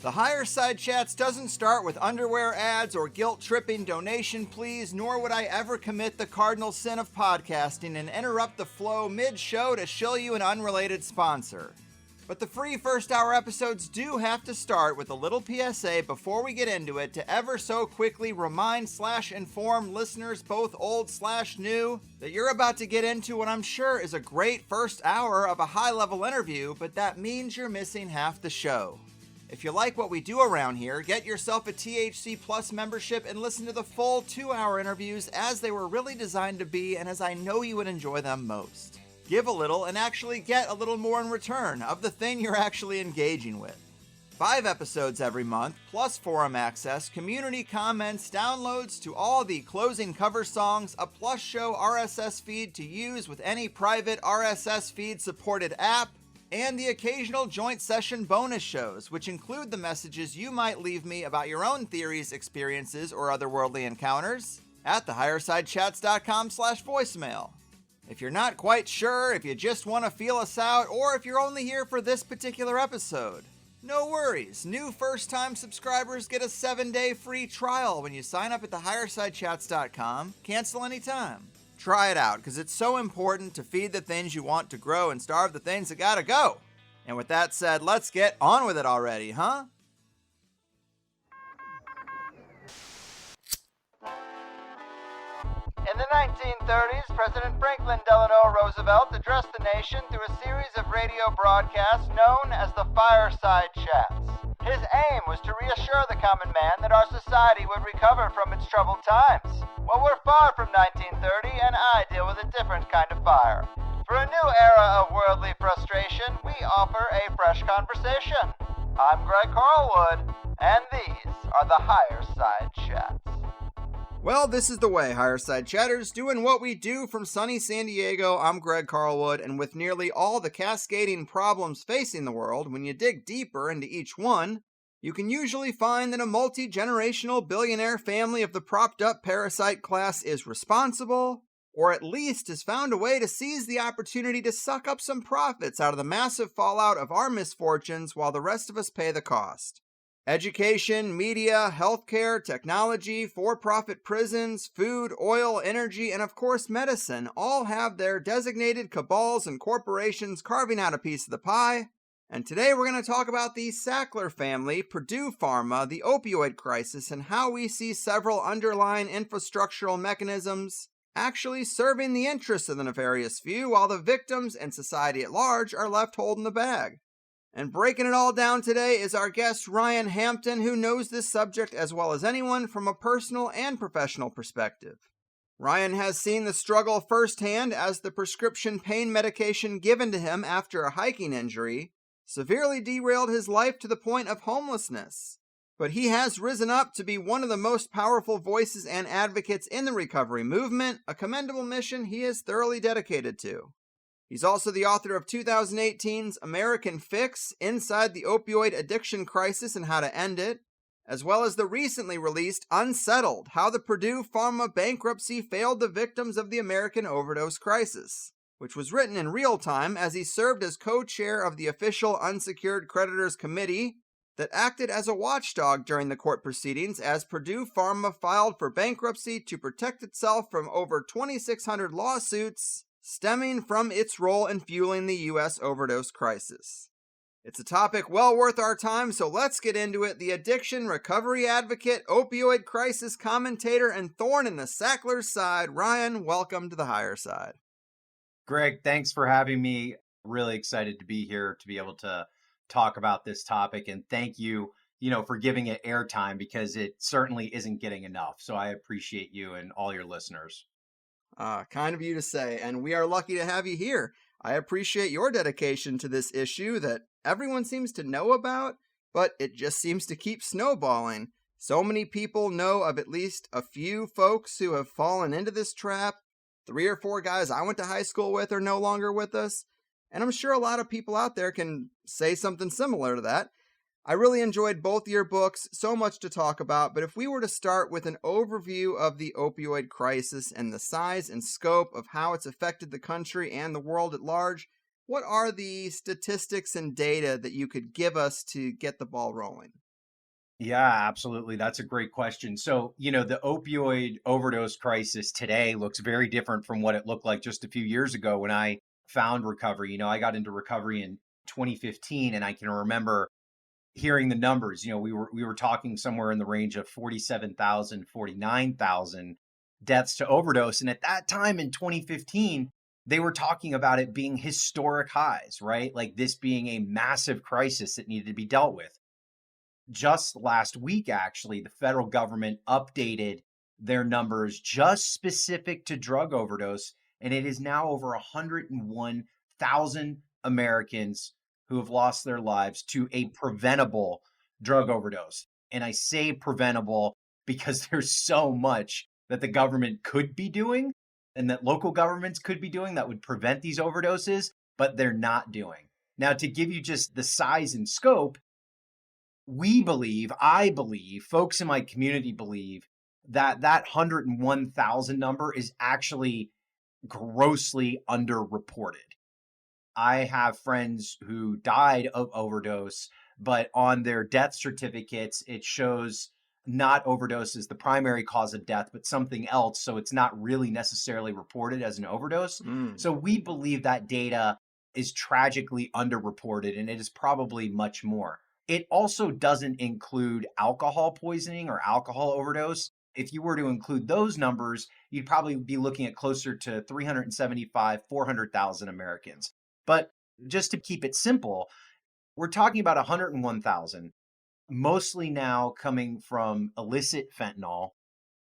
The Higher Side Chats doesn't start with underwear ads or guilt-tripping donation pleas, nor would I ever commit the cardinal sin of podcasting and interrupt the flow mid-show to shill you an unrelated sponsor. But the free first-hour episodes do have to start with a little PSA before we get into it to ever so quickly remind/inform listeners, both old/new, that you're about to get into what I'm sure is a great first hour of a high-level interview, but that means you're missing half the show. If you like what we do around here, get yourself a THC Plus membership and listen to the full 2-hour interviews as they were really designed to be and as I know you would enjoy them most. Give a little and actually get a little more in return of the thing you're actually engaging with. 5 episodes every month, plus forum access, community comments, downloads to all the closing cover songs, a plus show RSS feed to use with any private RSS feed supported app, and the occasional joint session bonus shows, which include the messages you might leave me about your own theories, experiences, or otherworldly encounters at thehighersidechats.com/voicemail. If you're not quite sure, if you just want to feel us out, or if you're only here for this particular episode, no worries. New first-time subscribers get a 7-day free trial when you sign up at thehighersidechats.com. Cancel anytime. Try it out, because it's so important to feed the things you want to grow and starve the things that gotta go. And with that said, let's get on with it already, huh? In the 1930s, President Franklin Delano Roosevelt addressed the nation through a series of radio broadcasts known as the Fireside Chats. His aim was to reassure the common man that our society would recover from its troubled times. Well, we're far from 1930, and I deal with a different kind of fire. For a new era of worldly frustration, we offer a fresh conversation. I'm Greg Carlwood, and these are the Higher Side Chats. Well, this is the way, Higher Side Chatters, doing what we do from sunny San Diego. I'm Greg Carlwood, and with nearly all the cascading problems facing the world, when you dig deeper into each one, you can usually find that a multi-generational billionaire family of the propped-up parasite class is responsible, or at least has found a way to seize the opportunity to suck up some profits out of the massive fallout of our misfortunes while the rest of us pay the cost. Education, media, healthcare, technology, for-profit prisons, food, oil, energy, and of course medicine all have their designated cabals and corporations carving out a piece of the pie. And today we're going to talk about the Sackler family, Purdue Pharma, the opioid crisis, and how we see several underlying infrastructural mechanisms actually serving the interests of the nefarious few while the victims and society at large are left holding the bag. And breaking it all down today is our guest, Ryan Hampton, who knows this subject as well as anyone from a personal and professional perspective. Ryan has seen the struggle firsthand as the prescription pain medication given to him after a hiking injury severely derailed his life to the point of homelessness. But he has risen up to be one of the most powerful voices and advocates in the recovery movement, a commendable mission he is thoroughly dedicated to. He's also the author of 2018's American Fix, Inside the Opioid Addiction Crisis and How to End It, as well as the recently released Unsettled, How the Purdue Pharma Bankruptcy Failed the Victims of the American Overdose Crisis, which was written in real time as he served as co-chair of the official Unsecured Creditors Committee that acted as a watchdog during the court proceedings as Purdue Pharma filed for bankruptcy to protect itself from over 2,600 lawsuits stemming from its role in fueling the U.S. overdose crisis. It's a topic well worth our time, so let's get into it. The addiction recovery advocate, opioid crisis commentator, and thorn in the Sackler's side, Ryan, welcome to the Higher Side. Greg, thanks for having me. Really excited to be here to be able to talk about this topic, and thank you, for giving it airtime because it certainly isn't getting enough. So I appreciate you and all your listeners. Kind of you to say, and we are lucky to have you here. I appreciate your dedication to this issue that everyone seems to know about, but it just seems to keep snowballing. So many people know of at least a few folks who have fallen into this trap. 3 or 4 guys I went to high school with are no longer with us, and I'm sure a lot of people out there can say something similar to that. I really enjoyed both your books, so much to talk about, but if we were to start with an overview of the opioid crisis and the size and scope of how it's affected the country and the world at large, what are the statistics and data that you could give us to get the ball rolling? Yeah, absolutely. That's a great question. So, the opioid overdose crisis today looks very different from what it looked like just a few years ago when I found recovery. I got into recovery in 2015, and I can remember hearing the numbers. We were talking somewhere in the range of 47,000, 49,000 deaths to overdose, and at that time in 2015, they were talking about it being historic highs, right? Like this being a massive crisis that needed to be dealt with. Just last week, actually, the federal government updated their numbers just specific to drug overdose, and it is now over 101,000 Americans who have lost their lives to a preventable drug overdose. And I say preventable because there's so much that the government could be doing and that local governments could be doing that would prevent these overdoses, but they're not doing. Now, to give you just the size and scope, I believe, folks in my community believe that 101,000 number is actually grossly underreported. I have friends who died of overdose, but on their death certificates, it shows not overdose as the primary cause of death, but something else. So it's not really necessarily reported as an overdose. Mm. So we believe that data is tragically underreported, and it is probably much more. It also doesn't include alcohol poisoning or alcohol overdose. If you were to include those numbers, you'd probably be looking at closer to 375, 400,000 Americans. But just to keep it simple, we're talking about 101,000, mostly now coming from illicit fentanyl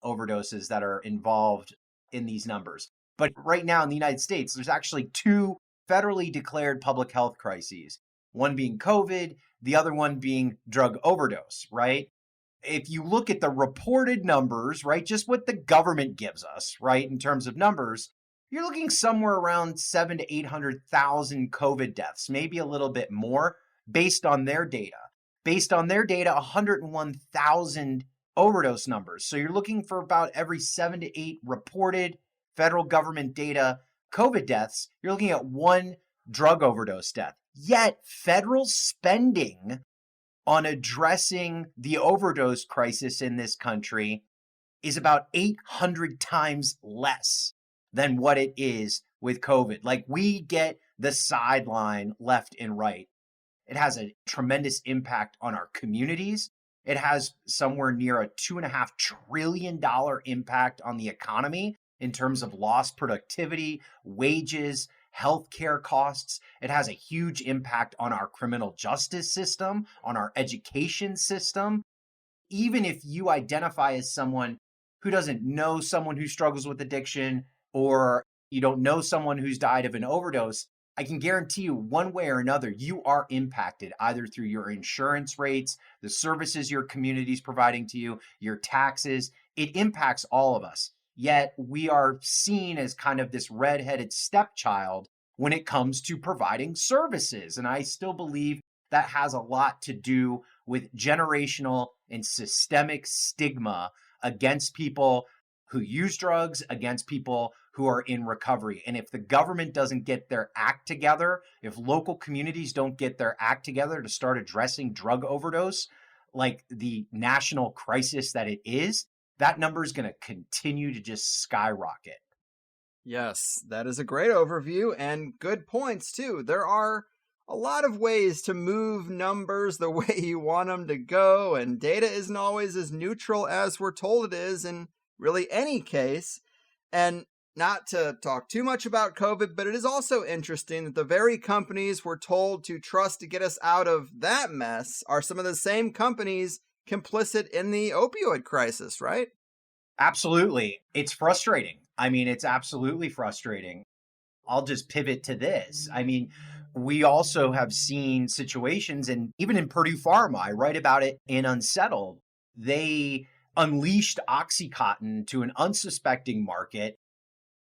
overdoses that are involved in these numbers. But right now in the United States, there's actually two federally declared public health crises, one being COVID, the other one being drug overdose, right? If you look at the reported numbers, right, just what the government gives us, right, in terms of numbers, you're looking somewhere around 7 to 800,000 COVID deaths, maybe a little bit more based on their data. Based on their data, 101,000 overdose numbers. So you're looking for about every 7 to 8 reported federal government data COVID deaths, you're looking at one drug overdose death. Yet federal spending on addressing the overdose crisis in this country is about 800 times less than what it is with COVID. Like we get the sideline left and right. It has a tremendous impact on our communities. It has somewhere near a $2.5 trillion impact on the economy in terms of lost productivity, wages, healthcare costs. It has a huge impact on our criminal justice system, on our education system. Even if you identify as someone who doesn't know someone who struggles with addiction, or you don't know someone who's died of an overdose, I can guarantee you one way or another, you are impacted either through your insurance rates, the services your community is providing to you, your taxes. It impacts all of us. Yet we are seen as kind of this redheaded stepchild when it comes to providing services. And I still believe that has a lot to do with generational and systemic stigma against people who use drugs, against people who are in recovery. And if the government doesn't get their act together, if local communities don't get their act together to start addressing drug overdose, like the national crisis that it is, that number is going to continue to just skyrocket. Yes, that is a great overview and good points too. There are a lot of ways to move numbers the way you want them to go, and data isn't always as neutral as we're told it is in really any case. And not to talk too much about COVID, but it is also interesting that the very companies we're told to trust to get us out of that mess are some of the same companies complicit in the opioid crisis, right? Absolutely. It's frustrating. I mean, it's absolutely frustrating. I'll just pivot to this. I mean, we also have seen situations, and even in Purdue Pharma, I write about it in Unsettled. They unleashed Oxycontin to an unsuspecting market.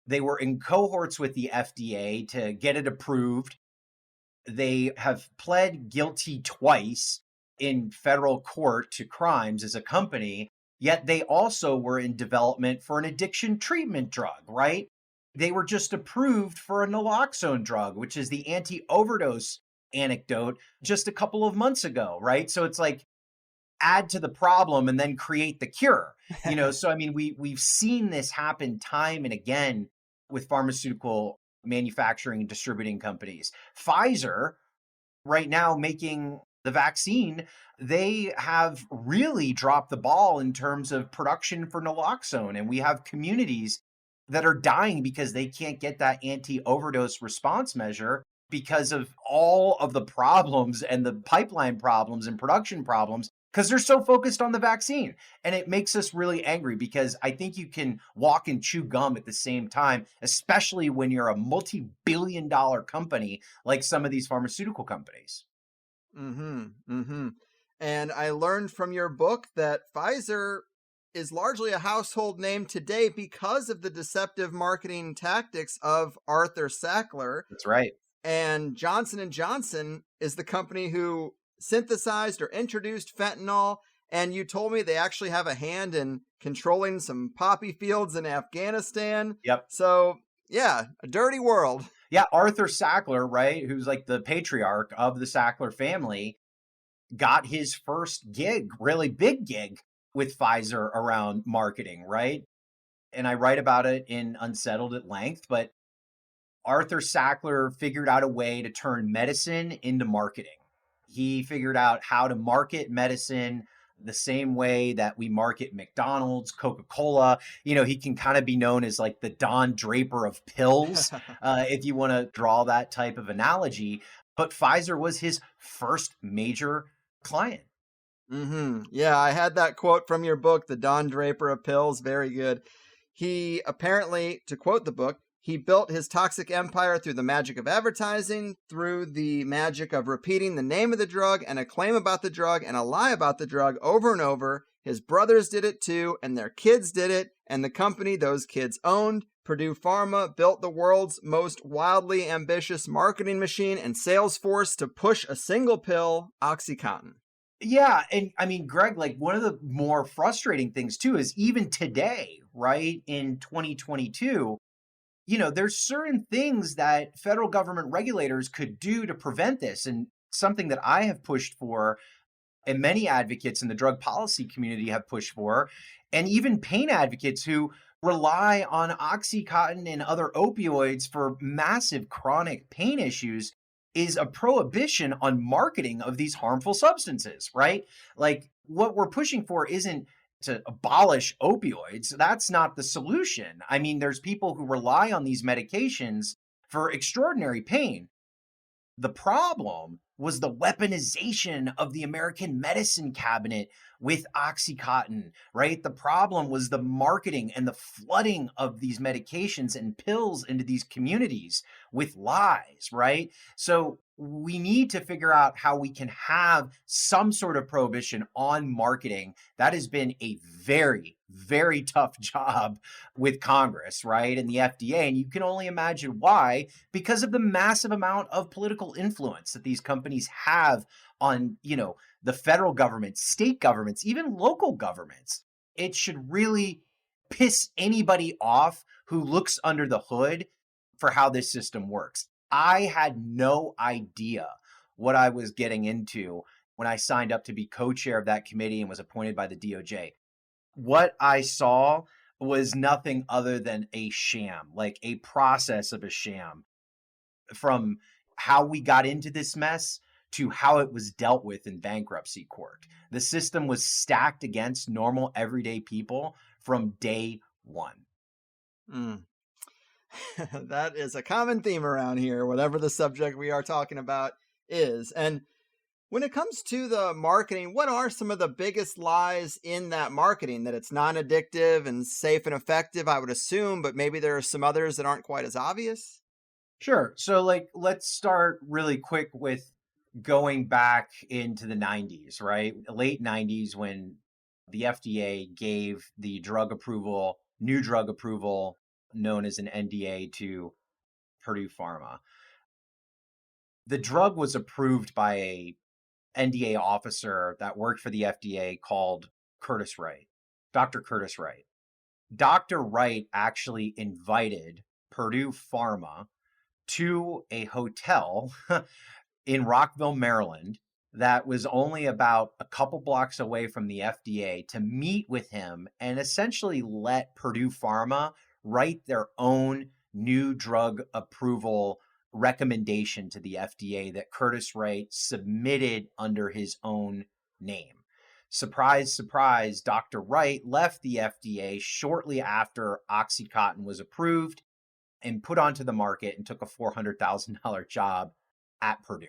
They were in cohorts with the FDA to get it approved. They have pled guilty twice in federal court to crimes as a company, yet they also were in development for an addiction treatment drug, right? They were just approved for a naloxone drug, which is the anti overdose anecdote, just a couple of months ago, right? So it's like add to the problem and then create the cure. So I mean, we've seen this happen time and again with pharmaceutical manufacturing and distributing companies. Pfizer, right now making the vaccine, they have really dropped the ball in terms of production for naloxone. And we have communities that are dying because they can't get that anti-overdose response measure because of all of the problems and the pipeline problems and production problems because they're so focused on the vaccine. And it makes us really angry because I think you can walk and chew gum at the same time, especially when you're a multi-billion-dollar company like some of these pharmaceutical companies. Mm-hmm. Mm-hmm. And I learned from your book that Pfizer is largely a household name today because of the deceptive marketing tactics of Arthur Sackler. That's right. And Johnson & Johnson is the company who synthesized or introduced fentanyl. And you told me they actually have a hand in controlling some poppy fields in Afghanistan. Yep. So, yeah, a dirty world. Yeah, Arthur Sackler, right, who's like the patriarch of the Sackler family, got his first gig, really big gig with Pfizer around marketing, right? And I write about it in Unsettled at length, but Arthur Sackler figured out a way to turn medicine into marketing. He figured out how to market medicine the same way that we market McDonald's, Coca-Cola. He can kind of be known as like the Don Draper of pills, if you want to draw that type of analogy. But Pfizer was his first major client. Mm-hmm. Yeah, I had that quote from your book, The Don Draper of Pills. Very good. He apparently, to quote the book, he built his toxic empire through the magic of advertising, through the magic of repeating the name of the drug and a claim about the drug and a lie about the drug over and over. His brothers did it too, and their kids did it, and the company those kids owned, Purdue Pharma, built the world's most wildly ambitious marketing machine and sales force to push a single pill, OxyContin. Yeah. And I mean, Greg, like one of the more frustrating things too is even today, right, in 2022, there's certain things that federal government regulators could do to prevent this. And something that I have pushed for, and many advocates in the drug policy community have pushed for, and even pain advocates who rely on OxyContin and other opioids for massive chronic pain issues, is a prohibition on marketing of these harmful substances, right? Like what we're pushing for isn't to abolish opioids. That's not the solution. I mean, there's people who rely on these medications for extraordinary pain. The problem was the weaponization of the American medicine cabinet with OxyContin, right? The problem was the marketing and the flooding of these medications and pills into these communities with lies, right? So we need to figure out how we can have some sort of prohibition on marketing. That has been a very, very tough job with Congress, right? And the FDA. And you can only imagine why, because of the massive amount of political influence that these companies have on, the federal government, state governments, even local governments. It should really piss anybody off who looks under the hood for how this system works. I had no idea what I was getting into when I signed up to be co-chair of that committee and was appointed by the DOJ. What I saw was nothing other than a sham, like a process of a sham, from how we got into this mess to how it was dealt with in bankruptcy court. The system was stacked against normal, everyday people from day one. That is a common theme around here, whatever the subject we are talking about is. And when it comes to the marketing, what are some of the biggest lies in that marketing? That it's non-addictive and safe and effective, I would assume, but maybe there are some others that aren't quite as obvious? Sure. So let's start really quick with going back into the 90s, right? Late 90s, when the FDA gave the new drug approval known as an NDA to Purdue Pharma. The drug was approved by a NDA officer that worked for the FDA called Curtis Wright, Dr. Curtis Wright. Dr. Wright actually invited Purdue Pharma to a hotel in Rockville, Maryland, that was only about a couple blocks away from the FDA to meet with him and essentially let Purdue Pharma write their own new drug approval recommendation to the FDA that Curtis Wright submitted under his own name. Surprise, surprise, Dr. Wright left the FDA shortly after Oxycontin was approved and put onto the market and took a $400,000 job at Purdue,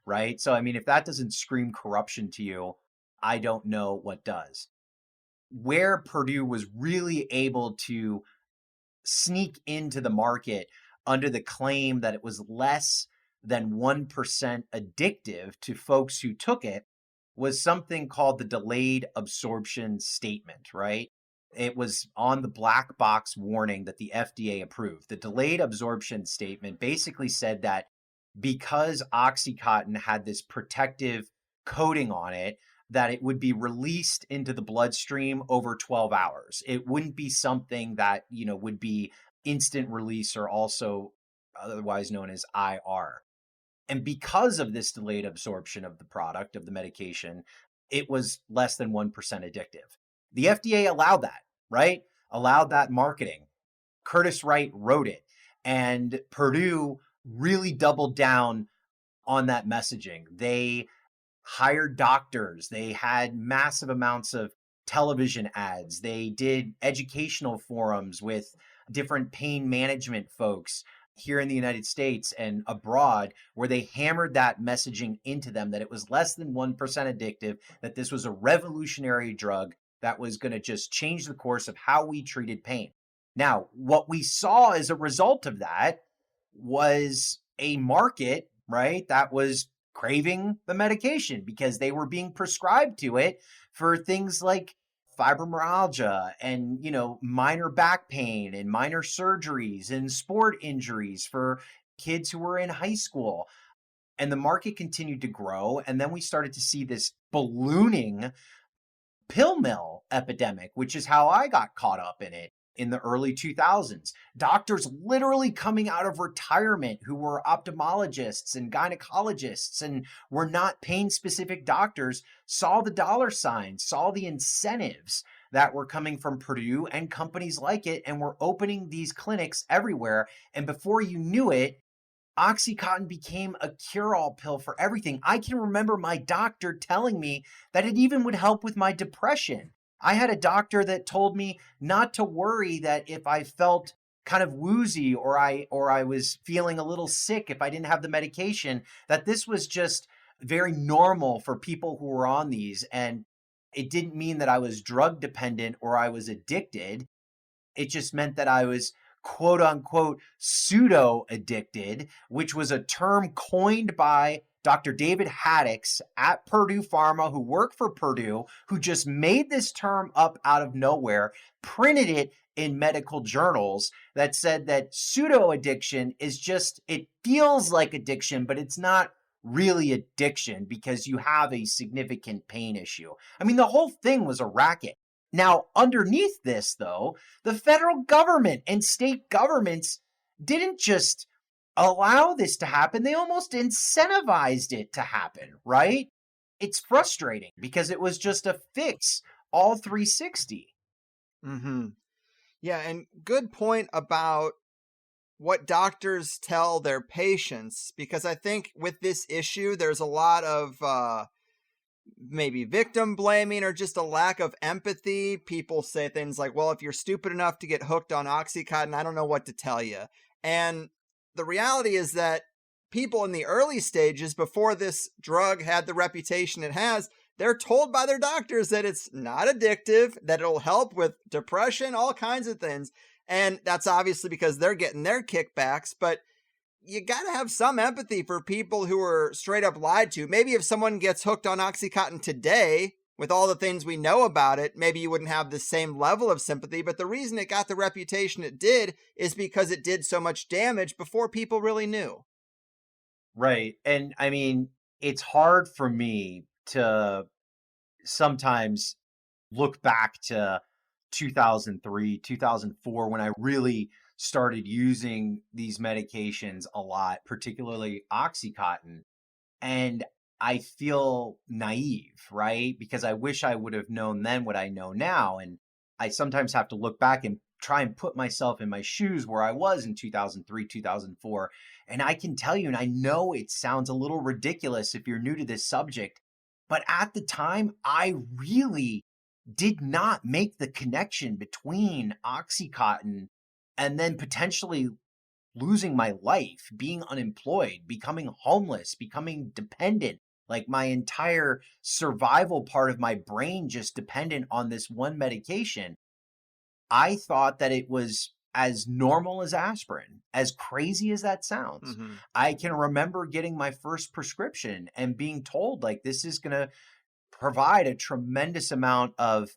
right? So, I mean, if that doesn't scream corruption to you, I don't know what does. Where Purdue was really able to sneak into the market under the claim that it was less than 1% addictive to folks who took it was something called the delayed absorption statement, right? It was on the black box warning that the FDA approved. The delayed absorption statement basically said that because Oxycontin had this protective coating on it, that it would be released into the bloodstream over 12 hours. It wouldn't be something that, would be instant release, or also otherwise known as IR. And because of this delayed absorption of the product, of the medication, it was less than 1% addictive. The FDA allowed that, right? Allowed that marketing. Curtis Wright wrote it, and Purdue really doubled down on that messaging. They hired doctors. They had massive amounts of television ads. They did educational forums with different pain management folks here in the United States and abroad, where they hammered that messaging into them that it was less than 1% addictive, that this was a revolutionary drug that was going to just change the course of how we treated pain. Now, what we saw as a result of that was a market, right, that was craving the medication because they were being prescribed to it for things like fibromyalgia and, minor back pain and minor surgeries and sport injuries for kids who were in high school. And the market continued to grow. And then we started to see this ballooning pill mill epidemic, which is how I got caught up in it in the early 2000s. Doctors literally coming out of retirement who were ophthalmologists and gynecologists and were not pain-specific doctors saw the dollar signs, saw the incentives that were coming from Purdue and companies like it, and were opening these clinics everywhere. And before you knew it, Oxycontin became a cure-all pill for everything. I can remember my doctor telling me that it even would help with my depression. I had a doctor that told me not to worry, that if I felt kind of woozy or I was feeling a little sick, if I didn't have the medication, that this was just very normal for people who were on these. And it didn't mean that I was drug dependent or I was addicted. It just meant that I was quote unquote pseudo addicted, which was a term coined by Dr. David Haddix at Purdue Pharma, who worked for Purdue, who just made this term up out of nowhere, printed it in medical journals that said that pseudo addiction is just, it feels like addiction, but it's not really addiction because you have a significant pain issue. I mean, the whole thing was a racket. Now, underneath this, though, the federal government and state governments didn't just allow this to happen, they almost incentivized it to happen, right? It's frustrating because it was just a fix, all 360. Mm-hmm. Yeah, and good point about what doctors tell their patients, because I think with this issue, there's a lot of maybe victim blaming or just a lack of empathy. People say things like, well, if you're stupid enough to get hooked on Oxycontin, I don't know what to tell you. And the reality is that people in the early stages, before this drug had the reputation it has, they're told by their doctors that it's not addictive, that it'll help with depression, all kinds of things. And that's obviously because they're getting their kickbacks, but you got to have some empathy for people who are straight up lied to. Maybe if someone gets hooked on Oxycontin today, with all the things we know about it, maybe you wouldn't have the same level of sympathy. But the reason it got the reputation it did is because it did so much damage before people really knew. Right. And I mean, it's hard for me to sometimes look back to 2003, 2004, when I really started using these medications a lot, particularly Oxycontin. And I feel naive, right? Because I wish I would have known then what I know now. And I sometimes have to look back and try and put myself in my shoes where I was in 2003, 2004. And I can tell you, and I know it sounds a little ridiculous if you're new to this subject, but at the time, I really did not make the connection between Oxycontin and then potentially losing my life, being unemployed, becoming homeless, becoming dependent. Like my entire survival part of my brain just dependent on this one medication. I thought that it was as normal as aspirin, as crazy as that sounds. Mm-hmm. I can remember getting my first prescription and being told, like, this is going to provide a tremendous amount of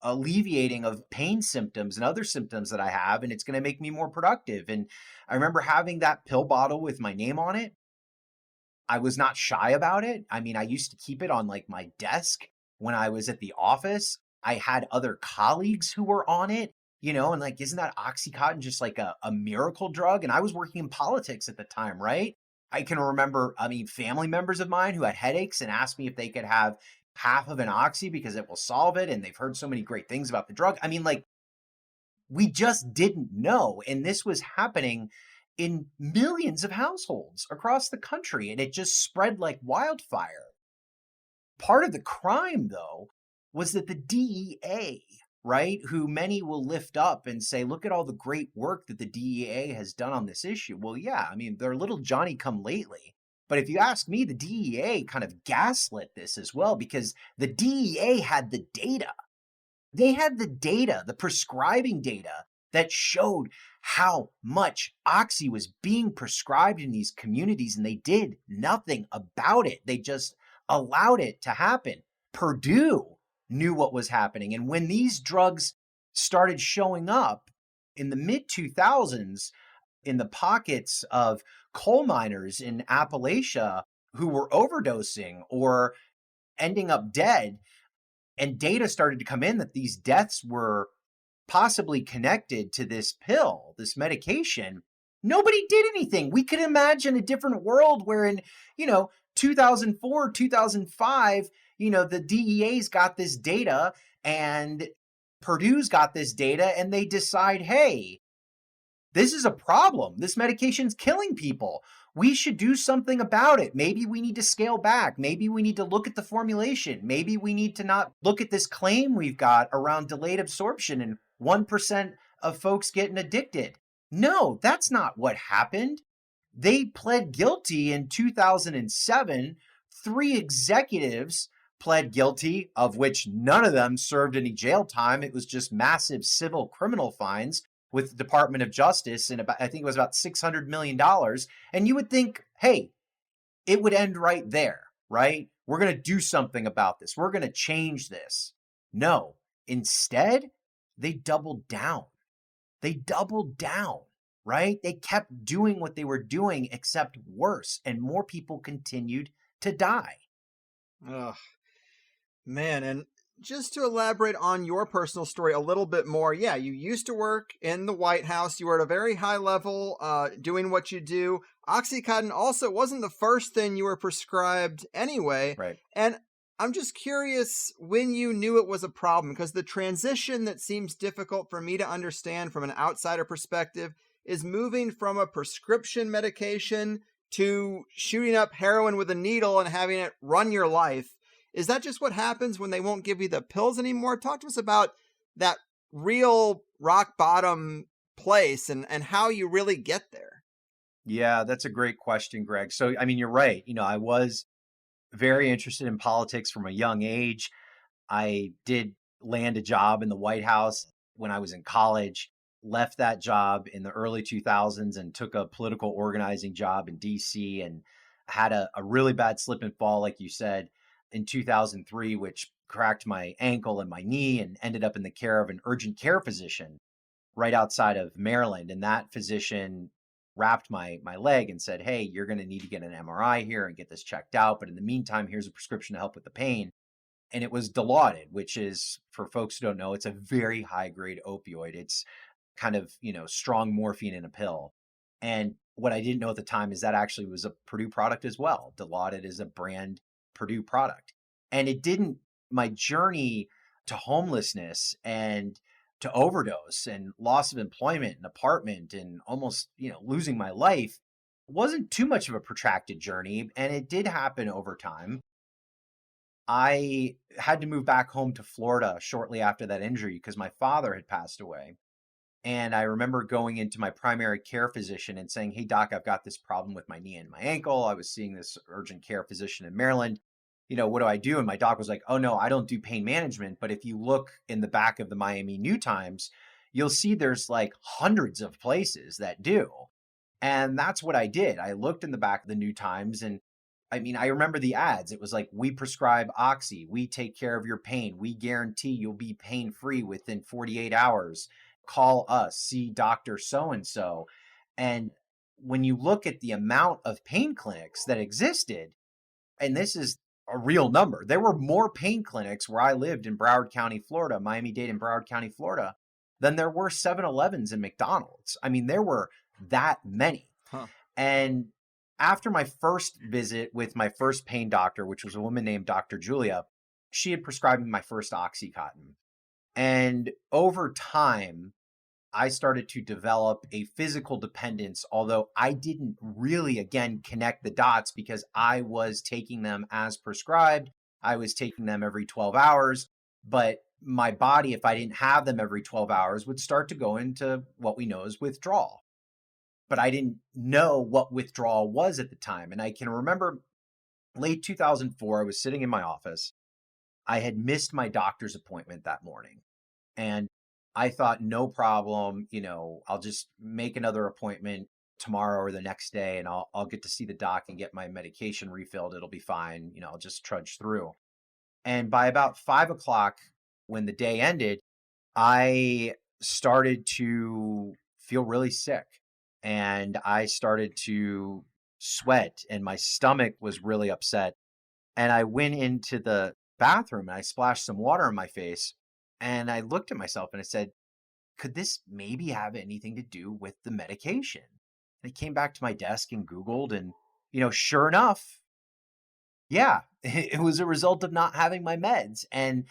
alleviating of pain symptoms and other symptoms that I have, and it's going to make me more productive. And I remember having that pill bottle with my name on it. I was not shy about it. I mean, I used to keep it on like my desk when I was at the office. I had other colleagues who were on it, and like, isn't that Oxycontin just like a miracle drug? And I was working in politics at the time, right? I can remember, family members of mine who had headaches and asked me if they could have half of an Oxy because it will solve it. And they've heard so many great things about the drug. I mean, like, we just didn't know. And this was happening in millions of households across the country. And it just spread like wildfire. Part of the crime, though, was that the DEA, right, who many will lift up and say, look at all the great work that the DEA has done on this issue. Well, yeah, I mean, they're a little Johnny come lately. But if you ask me, the DEA kind of gaslit this as well, because the DEA had the data. They had the data, the prescribing data that showed how much Oxy was being prescribed in these communities, and they did nothing about it. They just allowed it to happen. Purdue knew what was happening. And when these drugs started showing up in the mid 2000s in the pockets of coal miners in Appalachia who were overdosing or ending up dead, and data started to come in that these deaths were possibly connected to this pill, this medication, nobody did anything. We could imagine a different world where in, 2004, 2005, the DEA's got this data and Purdue's got this data, and they decide, hey, this is a problem. This medication's killing people. We should do something about it. Maybe we need to scale back. Maybe we need to look at the formulation. Maybe we need to not look at this claim we've got around delayed absorption and 1% of folks getting addicted. No, that's not what happened. They pled guilty in 2007. 3 executives pled guilty, of which none of them served any jail time. It was just massive civil criminal fines with the Department of Justice, and I think it was about $600 million. And you would think, hey, it would end right there, right? We're going to do something about this. We're going to change this. No, instead, they doubled down. They doubled down, right? They kept doing what they were doing, except worse, and more people continued to die. Ugh. Man, and just to elaborate on your personal story a little bit more, yeah, you used to work in the White House. You were at a very high level doing what you do. Oxycontin also wasn't the first thing you were prescribed anyway. Right. And I'm just curious when you knew it was a problem, because the transition that seems difficult for me to understand from an outsider perspective is moving from a prescription medication to shooting up heroin with a needle and having it run your life. Is that just what happens when they won't give you the pills anymore? Talk to us about that real rock bottom place and how you really get there. Yeah, that's a great question, Greg. So, I mean, you're right. I was very interested in politics from a young age. I did land a job in the White House when I was in college, left that job in the early 2000s and took a political organizing job in DC, and had a really bad slip and fall, like you said, in 2003, which cracked my ankle and my knee, and ended up in the care of an urgent care physician right outside of Maryland. And that physician wrapped my leg and said, hey, you're going to need to get an MRI here and get this checked out. But in the meantime, here's a prescription to help with the pain. And it was Dilaudid, which is, for folks who don't know, it's a very high grade opioid. It's kind of, strong morphine in a pill. And what I didn't know at the time is that actually was a Purdue product as well. Dilaudid is a brand Purdue product. And it didn't, my journey to homelessness and to overdose and loss of employment and apartment and almost, losing my life wasn't too much of a protracted journey. And it did happen over time. I had to move back home to Florida shortly after that injury because my father had passed away. And I remember going into my primary care physician and saying, "Hey, doc, I've got this problem with my knee and my ankle." I was seeing this urgent care physician in Maryland. What do I do? And my doc was like, "Oh, no, I don't do pain management. But if you look in the back of the Miami New Times, you'll see there's like hundreds of places that do." And that's what I did. I looked in the back of the New Times, and I remember the ads. It was like, "We prescribe Oxy. We take care of your pain. We guarantee you'll be pain free within 48 hours. Call us, see Dr. So-and-so." And when you look at the amount of pain clinics that existed, and this is a real number, there were more pain clinics where I lived in Broward County, Florida, Miami-Dade and Broward County, Florida, than there were 7-Elevens and McDonald's. There were that many. Huh. And after my first visit with my first pain doctor, which was a woman named Dr. Julia, she had prescribed me my first Oxycontin. And over time, I started to develop a physical dependence, although I didn't really, again, connect the dots because I was taking them as prescribed. I was taking them every 12 hours, but my body, if I didn't have them every 12 hours, would start to go into what we know as withdrawal. But I didn't know what withdrawal was at the time. And I can remember late 2004, I was sitting in my office. I had missed my doctor's appointment that morning. And I thought, no problem, I'll just make another appointment tomorrow or the next day, and I'll get to see the doc and get my medication refilled. It'll be fine. I'll just trudge through. And by about 5 o'clock, when the day ended, I started to feel really sick, and I started to sweat, and my stomach was really upset. And I went into the bathroom and I splashed some water on my face. And I looked at myself and I said, could this maybe have anything to do with the medication? And I came back to my desk and Googled, and, sure enough, yeah, it was a result of not having my meds. And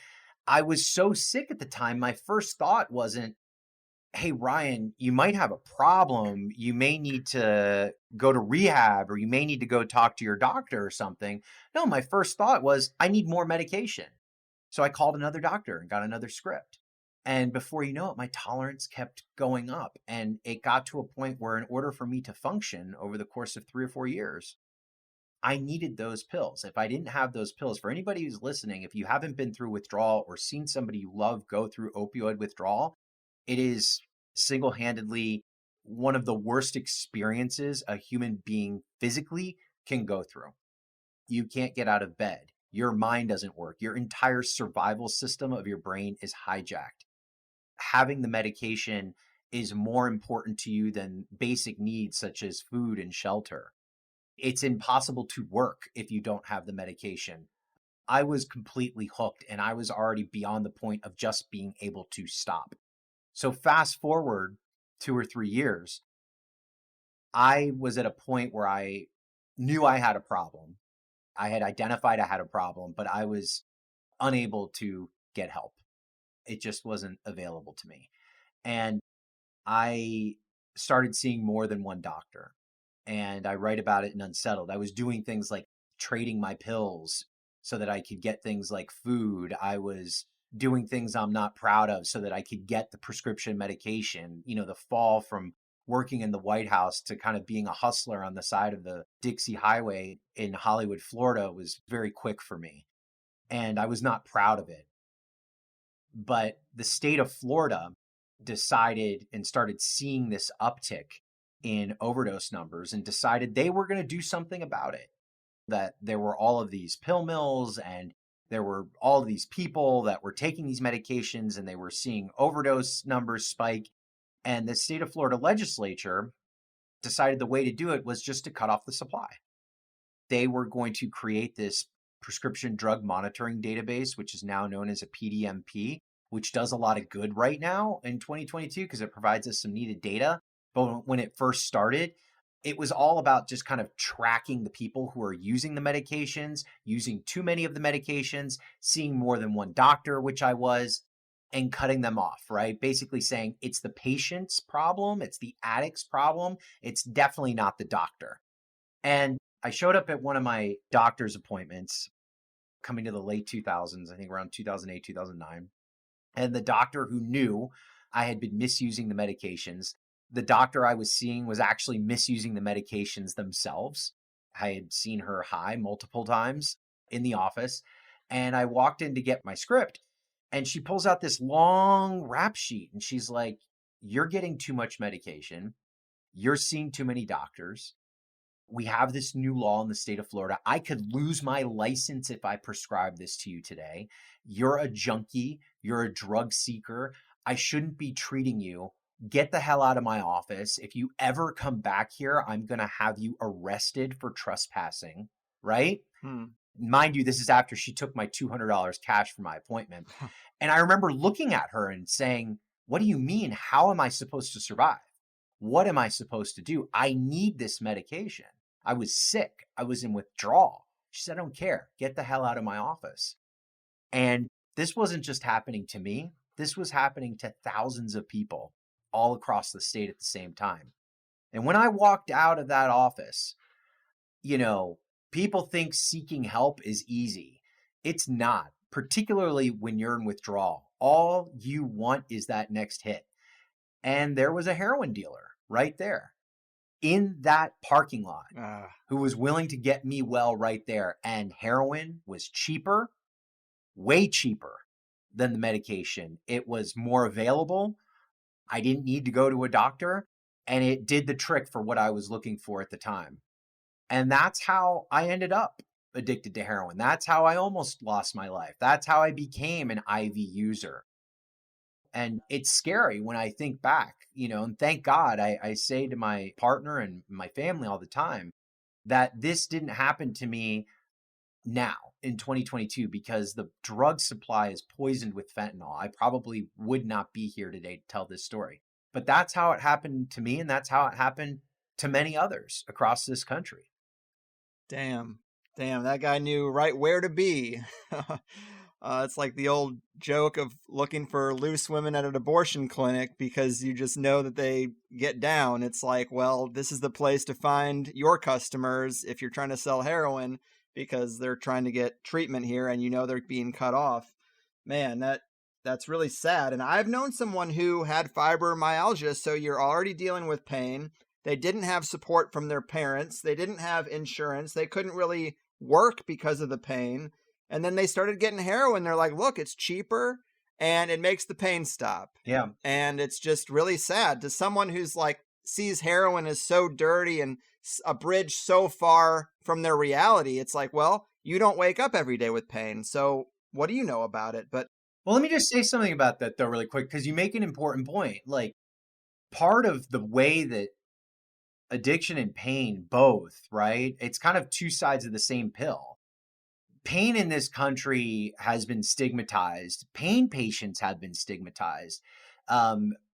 I was so sick at the time, my first thought wasn't, "Hey, Ryan, you might have a problem. You may need to go to rehab, or you may need to go talk to your doctor or something." No, my first thought was, I need more medication. So I called another doctor and got another script. And before you know it, my tolerance kept going up. And it got to a point where in order for me to function over the course of 3 or 4 years, I needed those pills. If I didn't have those pills, for anybody who's listening, if you haven't been through withdrawal or seen somebody you love go through opioid withdrawal, it is single-handedly one of the worst experiences a human being physically can go through. You can't get out of bed. Your mind doesn't work. Your entire survival system of your brain is hijacked. Having the medication is more important to you than basic needs such as food and shelter. It's impossible to work if you don't have the medication. I was completely hooked, and I was already beyond the point of just being able to stop. So fast forward 2 or 3 years, I was at a point where I knew I had a problem. I had identified I had a problem, but I was unable to get help. It just wasn't available to me. And I started seeing more than one doctor. And I write about it in Unsettled. I was doing things like trading my pills so that I could get things like food. I was doing things I'm not proud of so that I could get the prescription medication. The fall from working in the White House to kind of being a hustler on the side of the Dixie Highway in Hollywood, Florida was very quick for me. And I was not proud of it. But the state of Florida decided and started seeing this uptick in overdose numbers and decided they were going to do something about it. That there were all of these pill mills and there were all of these people that were taking these medications and they were seeing overdose numbers spike. And the state of Florida legislature decided the way to do it was just to cut off the supply. They were going to create this prescription drug monitoring database, which is now known as a PDMP, which does a lot of good right now in 2022 because it provides us some needed data. But when it first started, it was all about just kind of tracking the people who are using the medications, using too many of the medications, seeing more than one doctor, which I was, and cutting them off, right? Basically saying it's the patient's problem, it's the addict's problem, it's definitely not the doctor. And I showed up at one of my doctor's appointments coming to the late 2000s, I think around 2008, 2009. And the doctor who knew I had been misusing the medications, the doctor I was seeing was actually misusing the medications themselves. I had seen her high multiple times in the office. And I walked in to get my script. And she pulls out this long rap sheet and she's like, "You're getting too much medication. You're seeing too many doctors. We have this new law in the state of Florida. I could lose my license if I prescribe this to you today. You're a junkie. You're a drug seeker. I shouldn't be treating you. Get the hell out of my office. If you ever come back here, I'm going to have you arrested for trespassing." Right? Mind you, this is after she took my $200 cash for my appointment. And I remember looking at her and saying, "What do you mean? How am I supposed to survive? What am I supposed to do? I need this medication. I was sick. I was in withdrawal." She said, "I don't care. Get the hell out of my office." And this wasn't just happening to me. This was happening to thousands of people all across the state at the same time. And when I walked out of that office, people think seeking help is easy. It's not, particularly when you're in withdrawal. All you want is that next hit. And there was a heroin dealer right there in that parking lot who was willing to get me well right there. And heroin was cheaper, way cheaper than the medication. It was more available. I didn't need to go to a doctor, and it did the trick for what I was looking for at the time. And that's how I ended up addicted to heroin. That's how I almost lost my life. That's how I became an IV user. And it's scary when I think back, and thank God I say to my partner and my family all the time that this didn't happen to me now in 2022 because the drug supply is poisoned with fentanyl. I probably would not be here today to tell this story. But that's how it happened to me, and that's how it happened to many others across this country. Damn, that guy knew right where to be. It's like the old joke of looking for loose women at an abortion clinic because you just know that they get down. It's like, well, this is the place to find your customers if you're trying to sell heroin because they're trying to get treatment here and they're being cut off. Man, that's really sad. And I've known someone who had fibromyalgia, so you're already dealing with pain. They didn't have support from their parents. They didn't have insurance. They couldn't really work because of the pain. And then they started getting heroin. They're like, look, it's cheaper and it makes the pain stop. Yeah. And it's just really sad to someone who's like sees heroin as so dirty and a bridge so far from their reality. It's like, well, you don't wake up every day with pain. So what do you know about it? But well, let me just say something about that though, really quick, because you make an important point. Like part of the way that addiction and pain both, right? It's kind of two sides of the same pill. Pain in this country has been stigmatized. Pain patients have been stigmatized.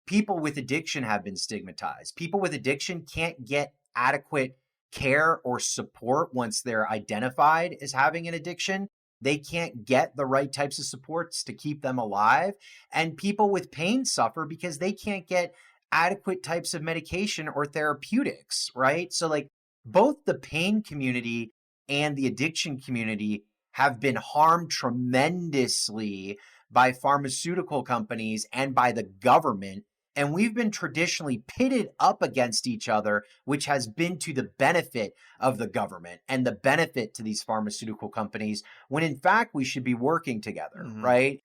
People with addiction have been stigmatized. People with addiction can't get adequate care or support once they're identified as having an addiction. They can't get the right types of supports to keep them alive. And people with pain suffer because they can't get adequate types of medication or therapeutics, right? So like both the pain community and the addiction community have been harmed tremendously by pharmaceutical companies and by the government. And we've been traditionally pitted up against each other, which has been to the benefit of the government and the benefit to these pharmaceutical companies, when in fact we should be working together, right?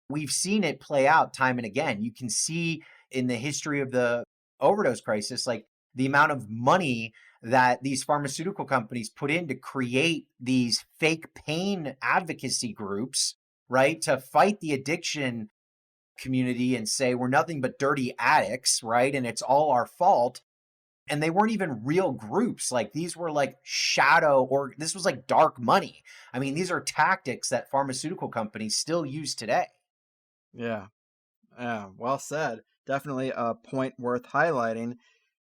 We've seen it play out time and again. You can see in the history of the overdose crisis, like the amount of money that these pharmaceutical companies put in to create these fake pain advocacy groups, right? To fight the addiction community and say we're nothing but dirty addicts, right? And it's all our fault. And they weren't even real groups. Like these were like shadow, or this was like dark money. I mean, these are tactics that pharmaceutical companies still use today. Yeah. Well said. Definitely a point worth highlighting.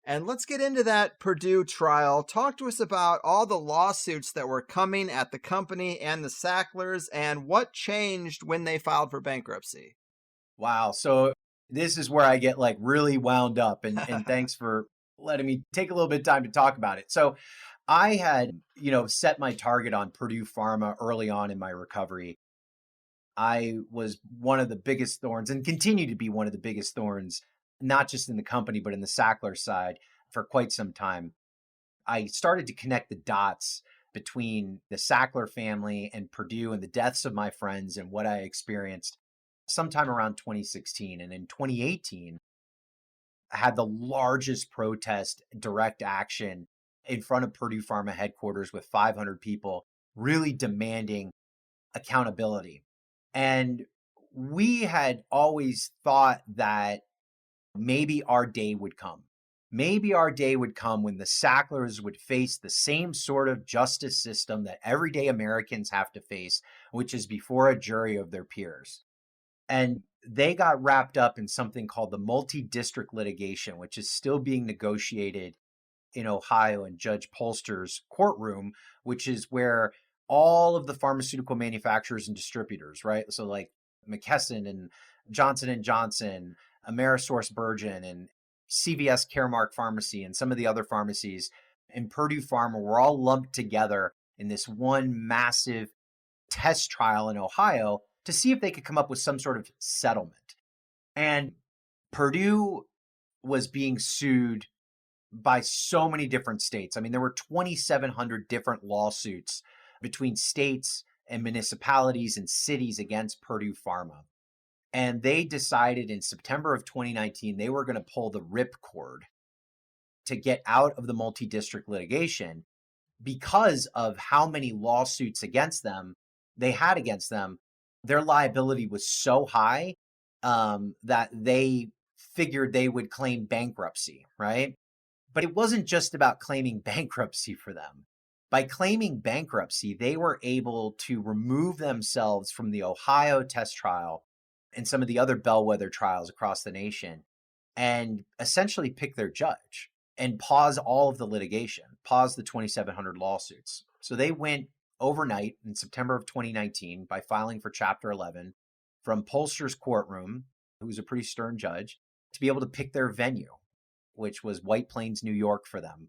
And let's get into that Purdue trial. Talk to us about all the lawsuits that were coming at the company and the Sacklers and what changed when they filed for bankruptcy. Wow. So this is where I get like really wound up, and thanks for letting me take a little bit of time to talk about it. So I had, set my target on Purdue Pharma early on in my recovery. I was one of the biggest thorns and continue to be one of the biggest thorns, not just in the company, but in the Sackler side for quite some time. I started to connect the dots between the Sackler family and Purdue and the deaths of my friends and what I experienced sometime around 2016. And in 2018, I had the largest protest direct action in front of Purdue Pharma headquarters with 500 people really demanding accountability. And we had always thought that maybe our day would come. Maybe our day would come when the Sacklers would face the same sort of justice system that everyday Americans have to face, which is before a jury of their peers. And they got wrapped up in something called the multi-district litigation, which is still being negotiated in Ohio in Judge Polster's courtroom, which is where all of the pharmaceutical manufacturers and distributors, right? So like McKesson and Johnson & Johnson, AmerisourceBergen and CVS Caremark Pharmacy and some of the other pharmacies and Purdue Pharma were all lumped together in this one massive test trial in Ohio to see if they could come up with some sort of settlement. And Purdue was being sued by so many different states. I mean, there were 2,700 different lawsuits between states and municipalities and cities against Purdue Pharma. And they decided in September of 2019, they were going to pull the ripcord to get out of the multi-district litigation because of how many lawsuits against them they had against them. Their liability was so high that they figured they would claim bankruptcy, right? But it wasn't just about claiming bankruptcy for them. By claiming bankruptcy, they were able to remove themselves from the Ohio test trial and some of the other bellwether trials across the nation and essentially pick their judge and pause all of the litigation, pause the 2,700 lawsuits. So they went overnight in September of 2019 by filing for Chapter 11 from Polster's courtroom, who was a pretty stern judge, to be able to pick their venue, which was White Plains, New York for them,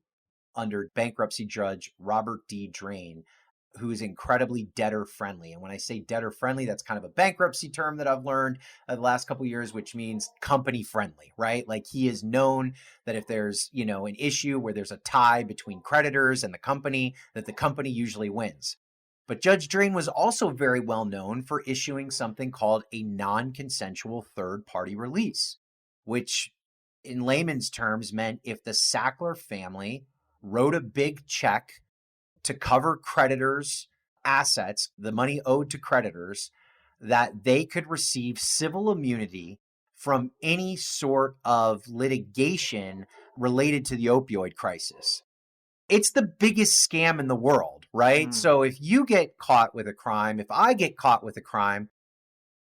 under bankruptcy judge Robert D. Drain, who is incredibly debtor friendly. And when I say debtor friendly, that's kind of a bankruptcy term that I've learned the last couple of years, which means company friendly, right? Like he is known that if there's, an issue where there's a tie between creditors and the company, that the company usually wins. But Judge Drain was also very well known for issuing something called a non-consensual third-party release, which in layman's terms meant if the Sackler family wrote a big check to cover creditors' assets, the money owed to creditors, that they could receive civil immunity from any sort of litigation related to the opioid crisis. It's the biggest scam in the world, right? So if you get caught with a crime, if I get caught with a crime,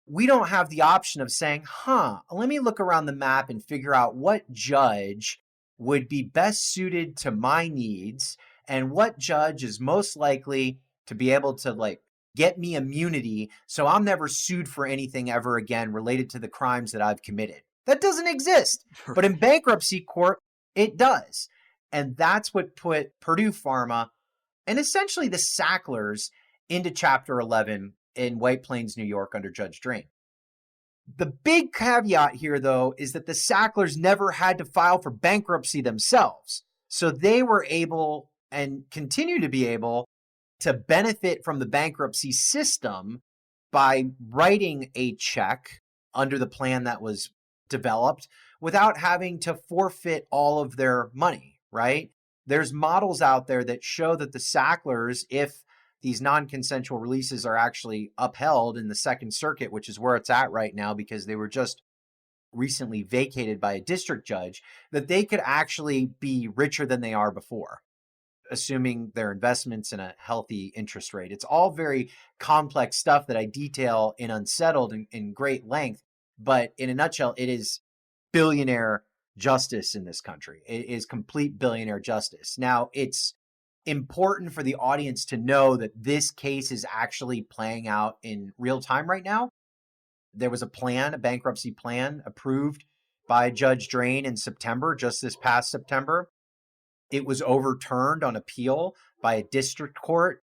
we don't have the option of saying, let me look around the map and figure out what judge would be best suited to my needs and what judge is most likely to be able to get me immunity so I'm never sued for anything ever again related to the crimes that I've committed. That doesn't exist. But in bankruptcy court, it does. And that's what put Purdue Pharma and essentially the Sacklers into Chapter 11 in White Plains, New York under Judge Drain. The big caveat here, though, is that the Sacklers never had to file for bankruptcy themselves. So they were able and continue to be able to benefit from the bankruptcy system by writing a check under the plan that was developed without having to forfeit all of their money, right? There's models out there that show that the Sacklers, if these non-consensual releases are actually upheld in the Second Circuit, which is where it's at right now because they were just recently vacated by a district judge, that they could actually be richer than they are before, assuming their investments in a healthy interest rate. It's all very complex stuff that I detail in Unsettled in great length, but in a nutshell, it is billionaire justice in this country. It is complete billionaire justice. Now, it's important for the audience to know that this case is actually playing out in real time right now. There was a plan, a bankruptcy plan approved by Judge Drain in September, just this past September. It was overturned on appeal by a district court,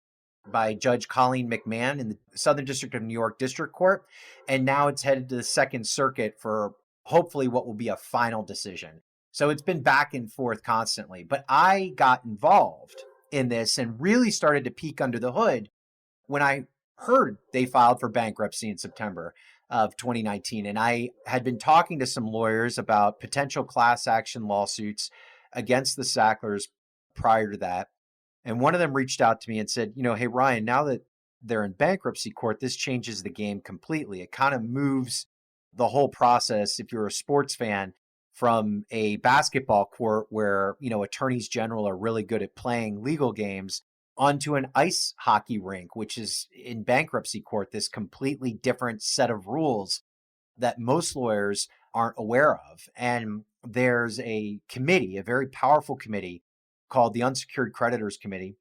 by Judge Colleen McMahon in the Southern District of New York District Court. And now it's headed to the Second Circuit for hopefully what will be a final decision. So it's been back and forth constantly. But I got involved in this and really started to peek under the hood when I heard they filed for bankruptcy in September of 2019. And I had been talking to some lawyers about potential class action lawsuits against the Sacklers prior to that. And one of them reached out to me and said, hey, Ryan, now that they're in bankruptcy court, this changes the game completely. It kind of moves the whole process, if you're a sports fan, from a basketball court where, attorneys general are really good at playing legal games onto an ice hockey rink, which is in bankruptcy court, this completely different set of rules that most lawyers aren't aware of. And there's a committee, a very powerful committee called the Unsecured Creditors Committee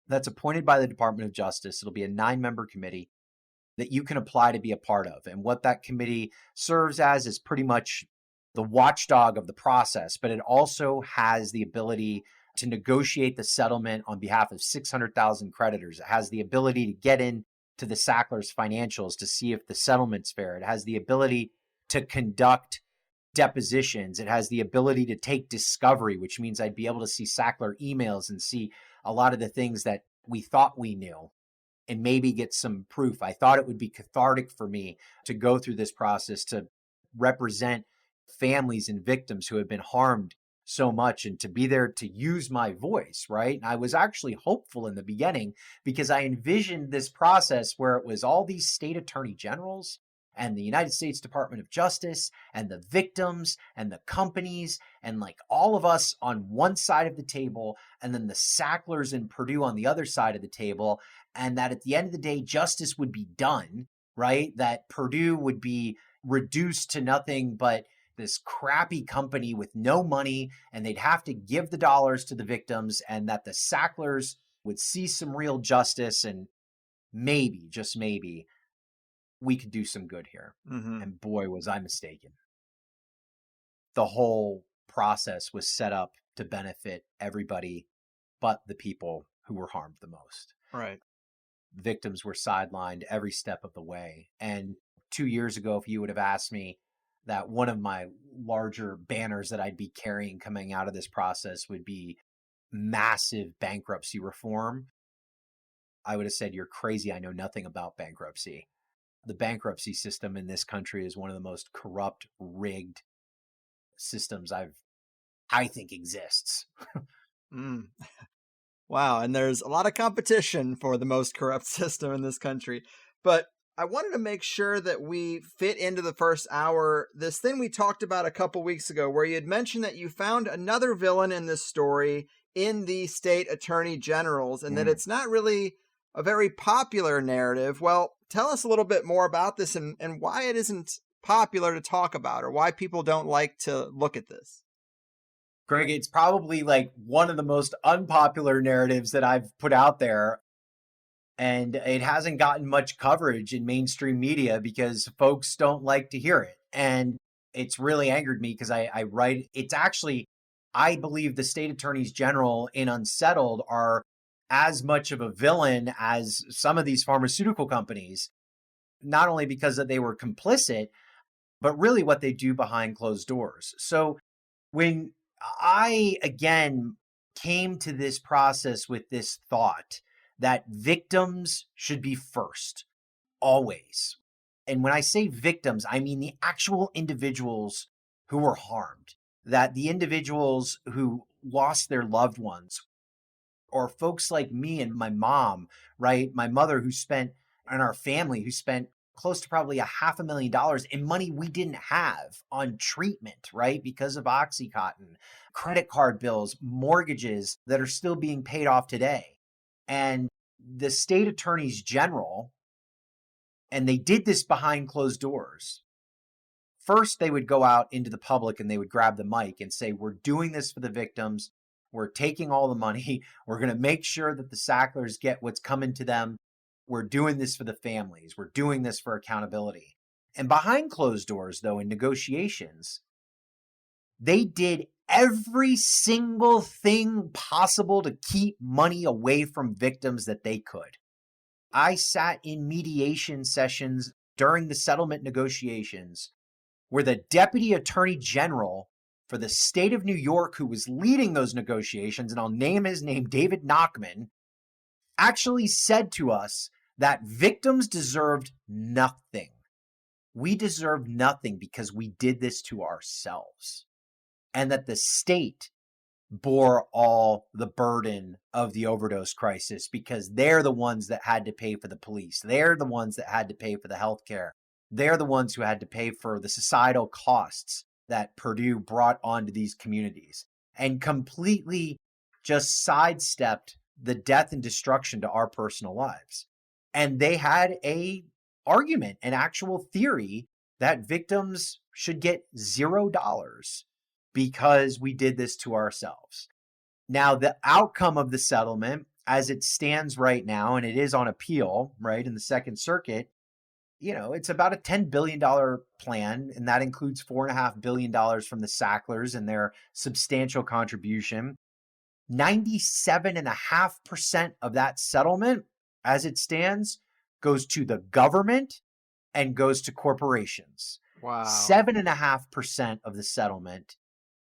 that's appointed by the Department of Justice. It'll be a 9-member committee that you can apply to be a part of. And what that committee serves as is pretty much the watchdog of the process, but it also has the ability to negotiate the settlement on behalf of 600,000 creditors. It has the ability to get into the Sacklers' financials to see if the settlement's fair. It has the ability to conduct depositions. It has the ability to take discovery, which means I'd be able to see Sackler emails and see a lot of the things that we thought we knew and maybe get some proof. I thought it would be cathartic for me to go through this process to represent families and victims who have been harmed so much and to be there to use my voice, right? And I was actually hopeful in the beginning because I envisioned this process where it was all these state attorney generals and the United States Department of Justice and the victims and the companies and like all of us on one side of the table and then the Sacklers in Purdue on the other side of the table. And that at the end of the day, justice would be done, right? That Purdue would be reduced to nothing but this crappy company with no money, and they'd have to give the dollars to the victims, and that the Sacklers would see some real justice, and maybe, just maybe, we could do some good here. Mm-hmm. And boy, was I mistaken. The whole process was set up to benefit everybody but the people who were harmed the most. Right. Victims were sidelined every step of the way. And 2 years ago, if you would have asked me that one of my larger banners that I'd be carrying coming out of this process would be massive bankruptcy reform, I would have said, you're crazy. I know nothing about bankruptcy. The bankruptcy system in this country is one of the most corrupt, rigged systems I think exists. Wow. And there's a lot of competition for the most corrupt system in this country. But I wanted to make sure that we fit into the first hour this thing we talked about a couple weeks ago, where you had mentioned that you found another villain in this story in the state attorney generals, and that it's not really a very popular narrative. Well, tell us a little bit more about this and why it isn't popular to talk about, or why people don't like to look at this. Greg, it's probably like one of the most unpopular narratives that I've put out there. And it hasn't gotten much coverage in mainstream media because folks don't like to hear it. And it's really angered me because I write, it's actually, I believe the state attorneys general in Unsettled are as much of a villain as some of these pharmaceutical companies, not only because that they were complicit, but really what they do behind closed doors. So when I, again, came to this process with this thought that victims should be first, always. And when I say victims, I mean the actual individuals who were harmed, that the individuals who lost their loved ones, or folks like me and my mom, right? My mother who spent, and our family who spent close to probably $500,000 in money we didn't have on treatment, right? Because of Oxycontin, credit card bills, mortgages that are still being paid off today. And the state attorneys general, and they did this behind closed doors, first they would go out into the public and they would grab the mic and say, we're doing this for the victims. We're taking all the money. We're going to make sure that the Sacklers get what's coming to them. We're doing this for the families. We're doing this for accountability. And behind closed doors, though, in negotiations, they did every single thing possible to keep money away from victims that they could. I sat in mediation sessions during the settlement negotiations where the Deputy Attorney General for the state of New York, who was leading those negotiations, and I'll name his name, David Nachman, actually said to us that victims deserved nothing. We deserved nothing because we did this to ourselves. And that the state bore all the burden of the overdose crisis because they're the ones that had to pay for the police. They're the ones that had to pay for the healthcare. They're the ones who had to pay for the societal costs that Purdue brought onto these communities and completely just sidestepped the death and destruction to our personal lives. And they had an argument, an actual theory that victims should get $0 because we did this to ourselves. Now, the outcome of the settlement, as it stands right now, and it is on appeal, right, in the Second Circuit, it's about a $10 billion plan, and that includes $4.5 billion from the Sacklers and their substantial contribution. 97.5% of that settlement, as it stands, goes to the government and goes to corporations. Wow. 7.5% of the settlement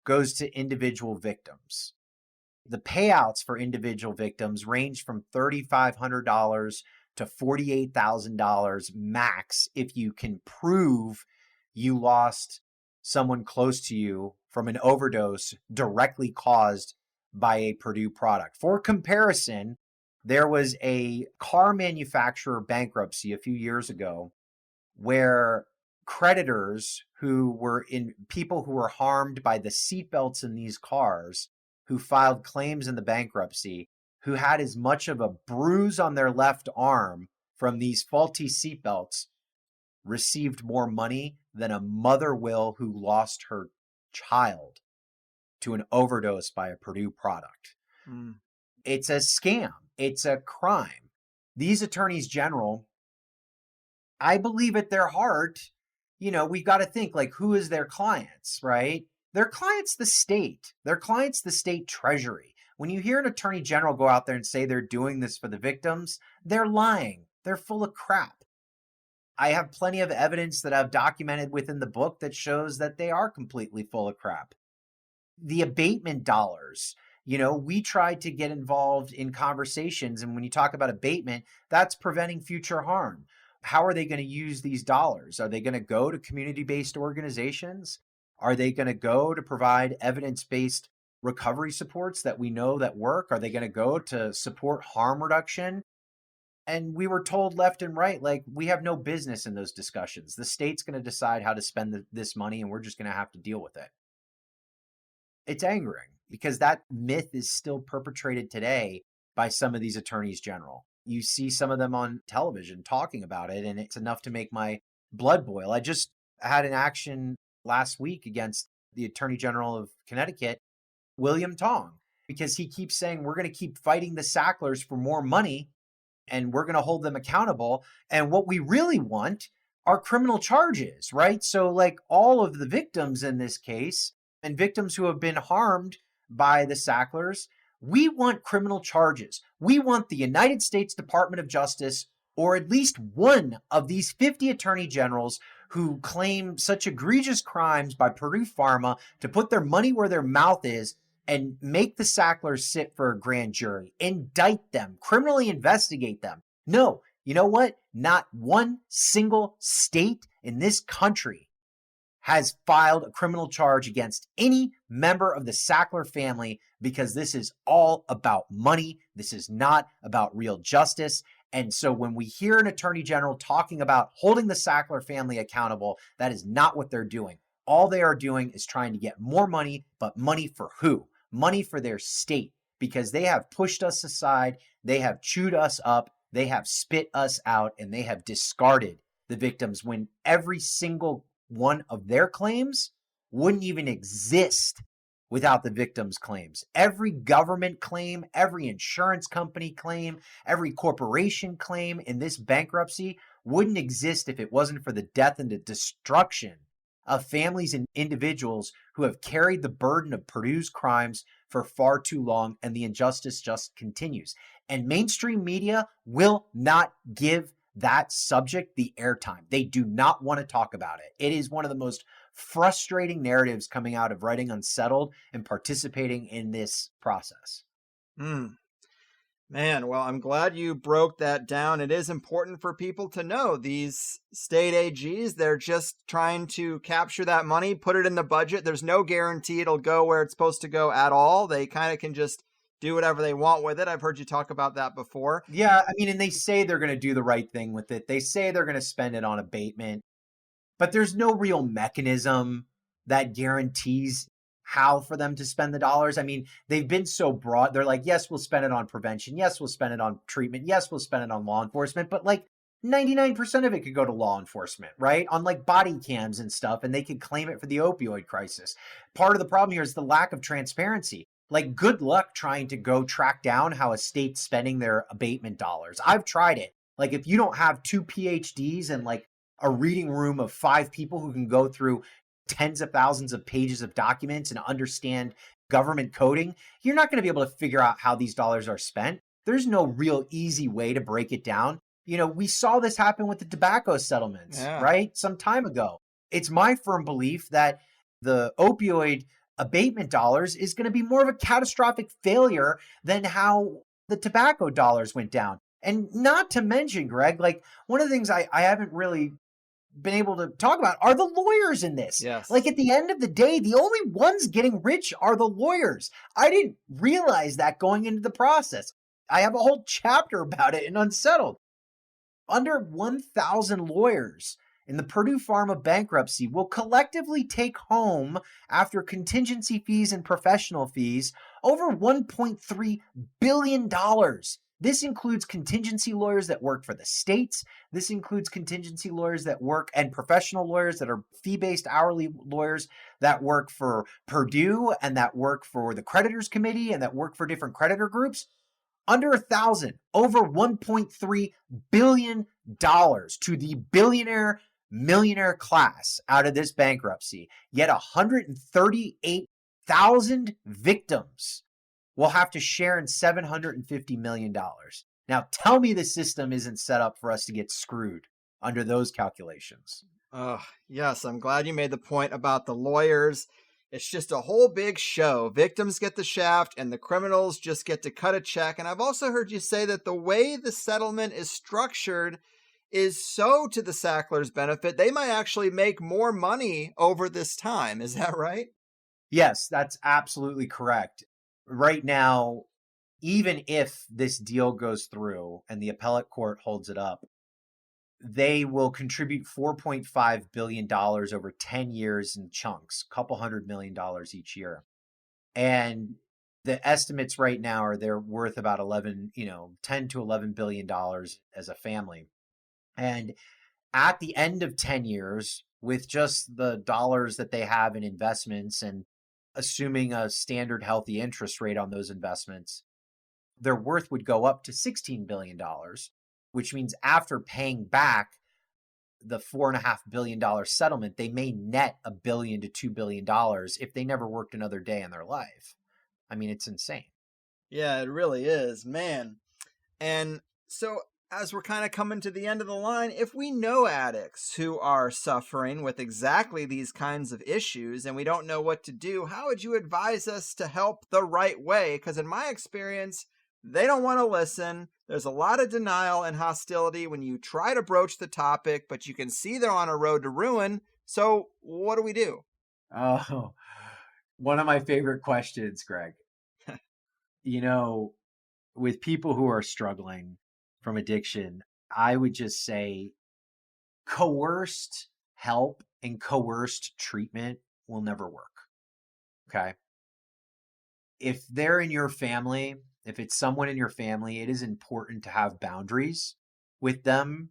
goes to individual victims. The payouts for individual victims range from $3,500 to $48,000 max if you can prove you lost someone close to you from an overdose directly caused by a Purdue product. For comparison, there was a car manufacturer bankruptcy a few years ago where creditors people who were harmed by the seatbelts in these cars, who filed claims in the bankruptcy, who had as much of a bruise on their left arm from these faulty seatbelts, received more money than a mother will who lost her child to an overdose by a Purdue product. Mm. It's a scam. It's a crime. These attorneys general, I believe at their heart, we've got to think, like, who is their clients, right? Their client's the state. Their client's the state treasury. When you hear an attorney general go out there and say they're doing this for the victims, they're lying. They're full of crap. I have plenty of evidence that I've documented within the book that shows that they are completely full of crap. The abatement dollars, we tried to get involved in conversations. And when you talk about abatement, that's preventing future harm. How are they going to use these dollars? Are they going to go to community-based organizations? Are they going to go to provide evidence-based recovery supports that we know that work? Are they going to go to support harm reduction? And we were told left and right, like, we have no business in those discussions. The state's going to decide how to spend this money, and we're just going to have to deal with it. It's angering because that myth is still perpetrated today by some of these attorneys general. You see some of them on television talking about it, and it's enough to make my blood boil. I just had an action last week against the Attorney General of Connecticut, William Tong, because he keeps saying we're going to keep fighting the Sacklers for more money and we're going to hold them accountable. And what we really want are criminal charges, right? So like all of the victims in this case and victims who have been harmed by the Sacklers, we want criminal charges. We want the United States Department of Justice, or at least one of these 50 attorney generals who claim such egregious crimes by Purdue Pharma, to put their money where their mouth is and make the Sacklers sit for a grand jury, indict them, criminally investigate them. No, you know what? Not one single state in this country has filed a criminal charge against any member of the Sackler family, because this is all about money. This is not about real justice. And so when we hear an attorney general talking about holding the Sackler family accountable, that is not what they're doing. All they are doing is trying to get more money, but money for who? Money for their state, because they have pushed us aside. They have chewed us up. They have spit us out, and they have discarded the victims when every single one of their claims wouldn't even exist without the victim's claims. Every government claim, every insurance company claim, every corporation claim in this bankruptcy wouldn't exist if it wasn't for the death and the destruction of families and individuals who have carried the burden of Purdue's crimes for far too long, and the injustice just continues. And mainstream media will not give that subject the airtime. They do not want to talk about it. It is one of the most frustrating narratives coming out of Writing Unsettled and participating in this process. Man, well, I'm glad you broke that down. It is important for people to know these state AGs, they're just trying to capture that money, put it in the budget. There's no guarantee it'll go where it's supposed to go at all. They kind of can just do whatever they want with it. I've heard you talk about that before. Yeah, I mean, and they say they're going to do the right thing with it. They say they're going to spend it on abatement, but there's no real mechanism that guarantees how for them to spend the dollars. I mean, they've been so broad. They're like, yes, we'll spend it on prevention. Yes, we'll spend it on treatment. Yes, we'll spend it on law enforcement. But like 99% of it could go to law enforcement, right? On like body cams and stuff, and they could claim it for the opioid crisis. Part of the problem here is the lack of transparency. Like, good luck trying to go track down how a state's spending their abatement dollars. I've tried it. Like, if you don't have 2 PhDs and like a reading room of 5 people who can go through tens of thousands of pages of documents and understand government coding, you're not going to be able to figure out how these dollars are spent. There's no real easy way to break it down. You know, we saw this happen with the tobacco settlements, right? Some time ago. It's my firm belief that the opioid abatement dollars is going to be more of a catastrophic failure than how the tobacco dollars went down. And not to mention, Greg, like one of the things I haven't really been able to talk about are the lawyers in this. Yes. Like at the end of the day, the only ones getting rich are the lawyers. I didn't realize that going into the process. I have a whole chapter about it in Unsettled. Under 1,000 lawyers in the Purdue Pharma bankruptcy will collectively take home, after contingency fees and professional fees, over $1.3 billion. This includes contingency lawyers that work for the states. This includes contingency lawyers that work and professional lawyers that are fee-based hourly lawyers that work for Purdue and that work for the creditors committee and that work for different creditor groups. Under 1,000, over $1.3 billion to the billionaire millionaire class out of this bankruptcy. Yet 138,000 victims will have to share in $750 million. Now, tell me the system isn't set up for us to get screwed under those calculations. Yes, I'm glad you made the point about the lawyers. It's just a whole big show. Victims get the shaft and the criminals just get to cut a check. And I've also heard you say that the way the settlement is structured is so to the Sackler's benefit, they might actually make more money over this time. Is that right? Yes, that's absolutely correct. Right now, even if this deal goes through and the appellate court holds it up, they will contribute $4.5 billion over 10 years in chunks, a couple $100 million each year. And the estimates right now are they're worth about 10 to $11 billion as a family. And at the end of 10 years, with just the dollars that they have in investments and assuming a standard healthy interest rate on those investments, their worth would go up to $16 billion, which means after paying back the $4.5 billion settlement, they may net $1 billion to $2 billion if they never worked another day in their life. I mean, it's insane. Yeah, it really is, man. And so as we're kind of coming to the end of the line, if we know addicts who are suffering with exactly these kinds of issues and we don't know what to do, how would you advise us to help the right way? Because in my experience, they don't want to listen. There's a lot of denial and hostility when you try to broach the topic, but you can see they're on a road to ruin. So what do we do? Oh, one of my favorite questions, Greg. With people who are struggling from addiction, I would just say coerced help and coerced treatment will never work. Okay. If they're in your family, if it's someone in your family, it is important to have boundaries with them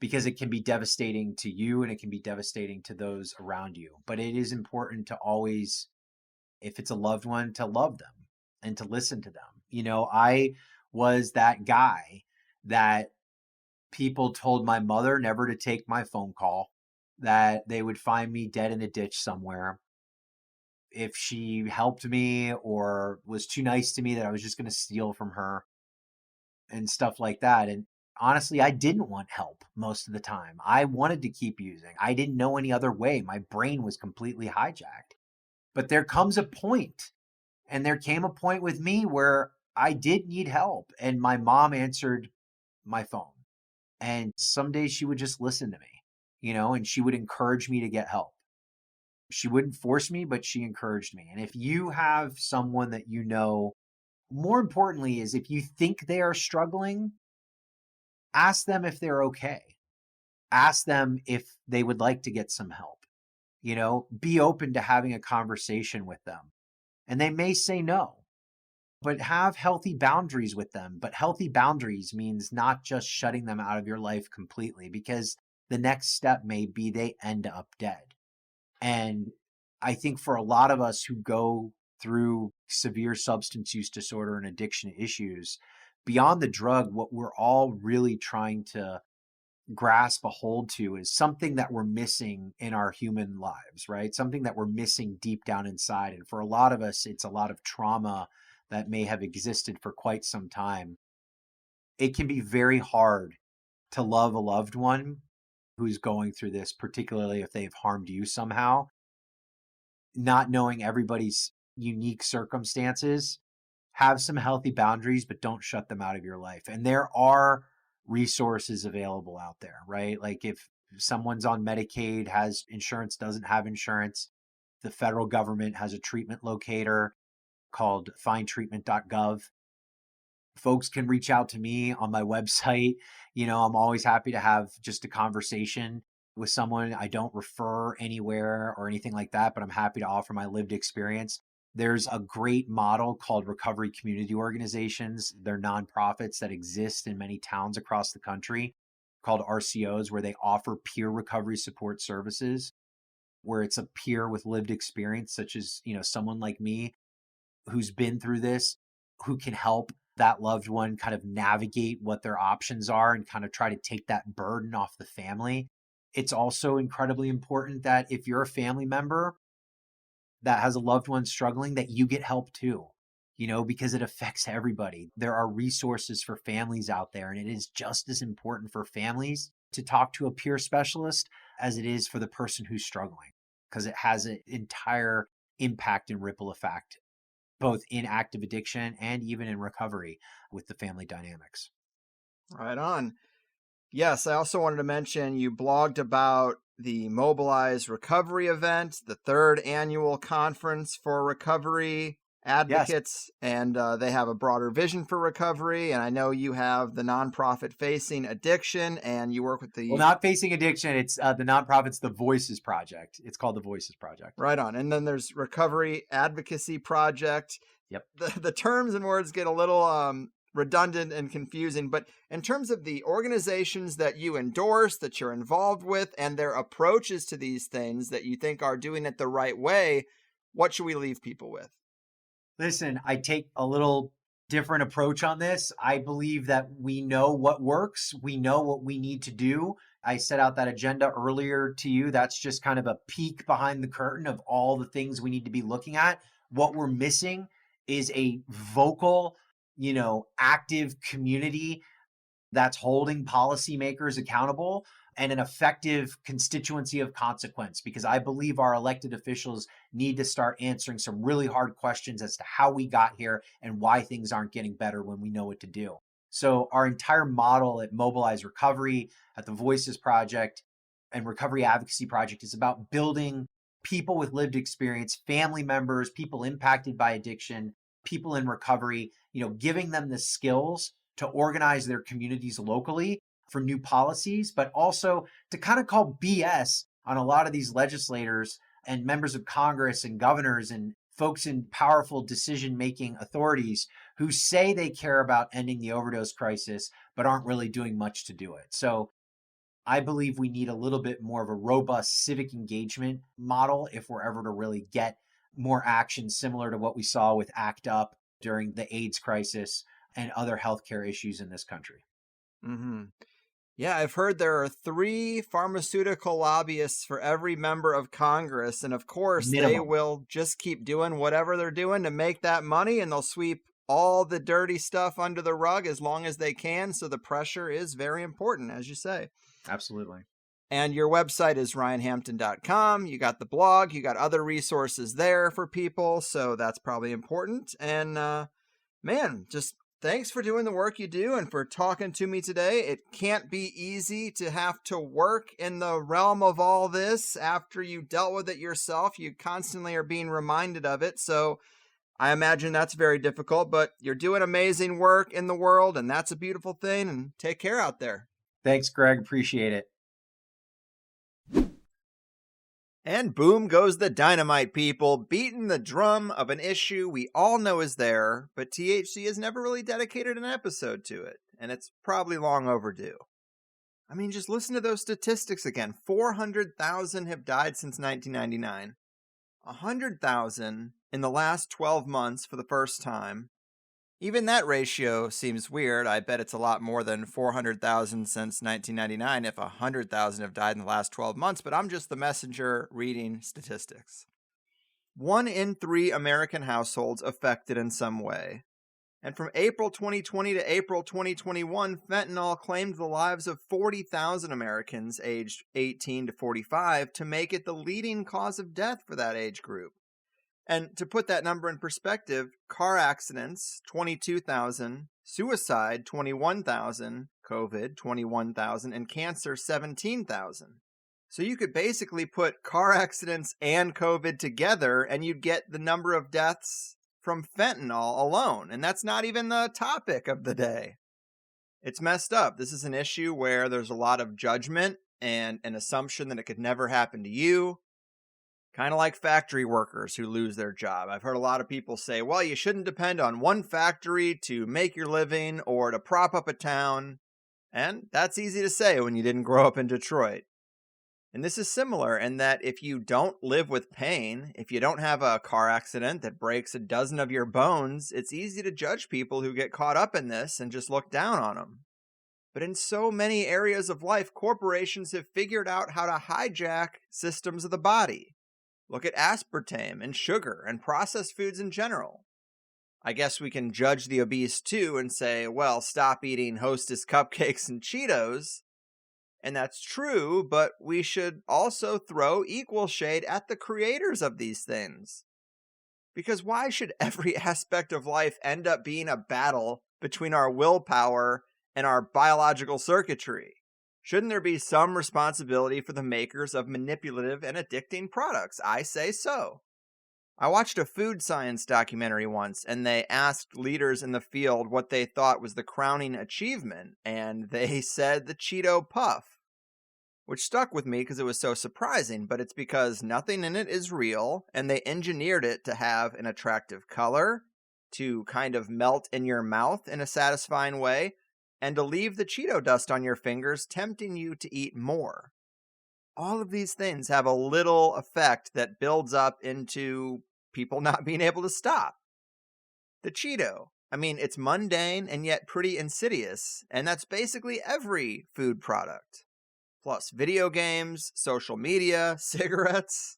because it can be devastating to you and it can be devastating to those around you. But it is important to always, if it's a loved one, to love them and to listen to them. I was that guy that people told my mother never to take my phone call, that they would find me dead in a ditch somewhere if she helped me or was too nice to me, that I was just going to steal from her and stuff like that. And honestly, I didn't want help most of the time. I wanted to keep using. I didn't know any other way. My brain was completely hijacked. But there comes a point, and there came a point with me where I did need help, and my mom answered my phone. And some days she would just listen to me, and she would encourage me to get help. She wouldn't force me, but she encouraged me. And if you have someone that more importantly is if you think they are struggling, ask them if they're okay. Ask them if they would like to get some help. Be open to having a conversation with them. And they may say no, but have healthy boundaries with them. But healthy boundaries means not just shutting them out of your life completely, because the next step may be they end up dead. And I think for a lot of us who go through severe substance use disorder and addiction issues, beyond the drug, what we're all really trying to grasp a hold to is something that we're missing in our human lives, right? Something that we're missing deep down inside. And for a lot of us, it's a lot of trauma that may have existed for quite some time. It can be very hard to love a loved one who's going through this, particularly if they've harmed you somehow. Not knowing everybody's unique circumstances, have some healthy boundaries, but don't shut them out of your life. And there are resources available out there, right? Like if someone's on Medicaid, has insurance, doesn't have insurance, the federal government has a treatment locator called findtreatment.gov. Folks can reach out to me on my website. I'm always happy to have just a conversation with someone. I don't refer anywhere or anything like that, but I'm happy to offer my lived experience. There's a great model called recovery community organizations. They're nonprofits that exist in many towns across the country called RCOs, where they offer peer recovery support services, where it's a peer with lived experience, such as, someone like me who's been through this, who can help that loved one kind of navigate what their options are and kind of try to take that burden off the family. It's also incredibly important that if you're a family member that has a loved one struggling, that you get help too, because it affects everybody. There are resources for families out there, and it is just as important for families to talk to a peer specialist as it is for the person who's struggling, because it has an entire impact and ripple effect, both in active addiction and even in recovery with the family dynamics. Right on. Yes, I also wanted to mention you blogged about the Mobilize Recovery event, the 3rd annual conference for recovery advocates, yes. And they have a broader vision for recovery. And I know you have the nonprofit Facing Addiction, and you work with the... Well, not Facing Addiction. It's the nonprofit's The Voices Project. It's called The Voices Project. Right on. And then there's Recovery Advocacy Project. Yep. The terms and words get a little redundant and confusing, but in terms of the organizations that you endorse, that you're involved with, and their approaches to these things that you think are doing it the right way, what should we leave people with? Listen, I take a little different approach on this. I believe that we know what works. We know what we need to do. I set out that agenda earlier to you. That's just kind of a peek behind the curtain of all the things we need to be looking at. What we're missing is a vocal, active community that's holding policymakers accountable, and an effective constituency of consequence, because I believe our elected officials need to start answering some really hard questions as to how we got here and why things aren't getting better when we know what to do. So our entire model at Mobilize Recovery, at the Voices Project, and Recovery Advocacy Project is about building people with lived experience, family members, people impacted by addiction, people in recovery, giving them the skills to organize their communities locally for new policies, but also to kind of call BS on a lot of these legislators and members of Congress and governors and folks in powerful decision-making authorities who say they care about ending the overdose crisis, but aren't really doing much to do it. So I believe we need a little bit more of a robust civic engagement model if we're ever to really get more action similar to what we saw with ACT UP during the AIDS crisis and other healthcare issues in this country. Mm-hmm. Yeah, I've heard there are 3 pharmaceutical lobbyists for every member of Congress. And of course, they Minimum. will just keep doing whatever they're doing to make that money, and they'll sweep all the dirty stuff under the rug as long as they can. So the pressure is very important, as you say. Absolutely. And your website is ryanhampton.com. You got the blog, you got other resources there for people. So that's probably important. And man, just thanks for doing the work you do and for talking to me today. It can't be easy to have to work in the realm of all this after you dealt with it yourself. You constantly are being reminded of it. So I imagine that's very difficult, but you're doing amazing work in the world, and that's a beautiful thing. And take care out there. Thanks, Greg. Appreciate it. And boom goes the dynamite, people, beating the drum of an issue we all know is there, but THC has never really dedicated an episode to it, and it's probably long overdue. I mean, just listen to those statistics again. 400,000 have died since 1999. 100,000 in the last 12 months for the first time. Even that ratio seems weird. I bet it's a lot more than 400,000 since 1999 if 100,000 have died in the last 12 months, but I'm just the messenger reading statistics. 1 in 3 American households affected in some way. And from April 2020 to April 2021, fentanyl claimed the lives of 40,000 Americans aged 18 to 45 to make it the leading cause of death for that age group. And to put that number in perspective, car accidents, 22,000, suicide, 21,000, COVID, 21,000, and cancer, 17,000. So you could basically put car accidents and COVID together and you'd get the number of deaths from fentanyl alone. And that's not even the topic of the day. It's messed up. This is an issue where there's a lot of judgment and an assumption that it could never happen to you. Kind of like factory workers who lose their job. I've heard a lot of people say, well, you shouldn't depend on one factory to make your living or to prop up a town. And that's easy to say when you didn't grow up in Detroit. And this is similar in that if you don't live with pain, if you don't have a car accident that breaks a dozen of your bones, it's easy to judge people who get caught up in this and just look down on them. But in so many areas of life, corporations have figured out how to hijack systems of the body. Look at aspartame and sugar and processed foods in general. I guess we can judge the obese too and say, well, stop eating Hostess cupcakes and Cheetos. And that's true, but we should also throw equal shade at the creators of these things. Because why should every aspect of life end up being a battle between our willpower and our biological circuitry? Shouldn't there be some responsibility for the makers of manipulative and addicting products? I say so. I watched a food science documentary once, and they asked leaders in the field what they thought was the crowning achievement, and they said the Cheeto Puff, which stuck with me because it was so surprising, but it's because nothing in it is real, and they engineered it to have an attractive color, to kind of melt in your mouth in a satisfying way, and to leave the Cheeto dust on your fingers, tempting you to eat more. All of these things have a little effect that builds up into people not being able to stop. The Cheeto, I mean, it's mundane and yet pretty insidious, and that's basically every food product. Plus video games, social media, cigarettes.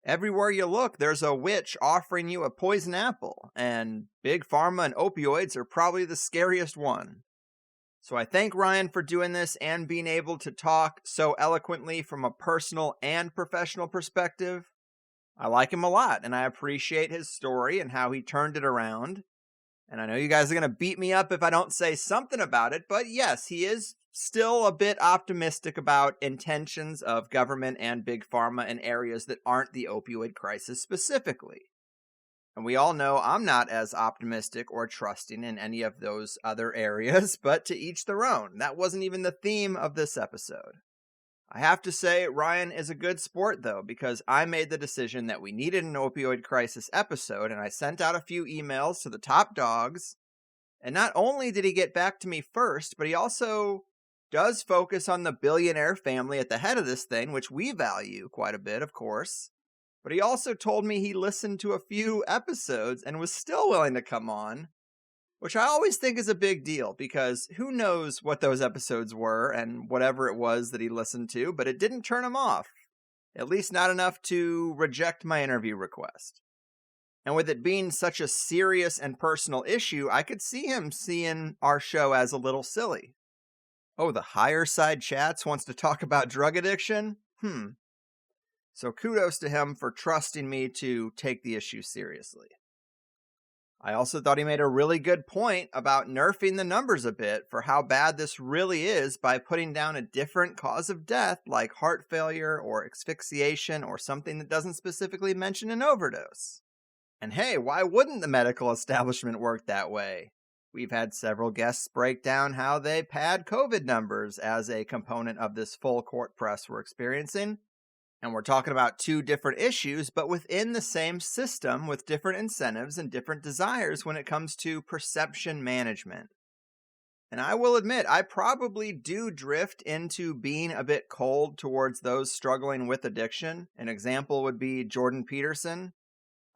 Everywhere you look, there's a witch offering you a poison apple, and Big Pharma and opioids are probably the scariest one. So I thank Ryan for doing this and being able to talk so eloquently from a personal and professional perspective. I like him a lot, and I appreciate his story and how he turned it around. And I know you guys are going to beat me up if I don't say something about it, but yes, he is still a bit optimistic about intentions of government and Big Pharma in areas that aren't the opioid crisis specifically. And we all know I'm not as optimistic or trusting in any of those other areas, but to each their own. That wasn't even the theme of this episode. I have to say, Ryan is a good sport, though, because I made the decision that we needed an opioid crisis episode, and I sent out a few emails to the top dogs. And not only did he get back to me first, but he also does focus on the billionaire family at the head of this thing, which we value quite a bit, of course. But he also told me he listened to a few episodes and was still willing to come on, which I always think is a big deal because who knows what those episodes were and whatever it was that he listened to, but it didn't turn him off. At least not enough to reject my interview request. And with it being such a serious and personal issue, I could see him seeing our show as a little silly. Oh, the higher side chats wants to talk about drug addiction? So kudos to him for trusting me to take the issue seriously. I also thought he made a really good point about nerfing the numbers a bit for how bad this really is by putting down a different cause of death like heart failure or asphyxiation or something that doesn't specifically mention an overdose. And hey, why wouldn't the medical establishment work that way? We've had several guests break down how they pad COVID numbers as a component of this full court press we're experiencing. And we're talking about two different issues, but within the same system with different incentives and different desires when it comes to perception management. And I will admit, I probably do drift into being a bit cold towards those struggling with addiction. An example would be Jordan Peterson.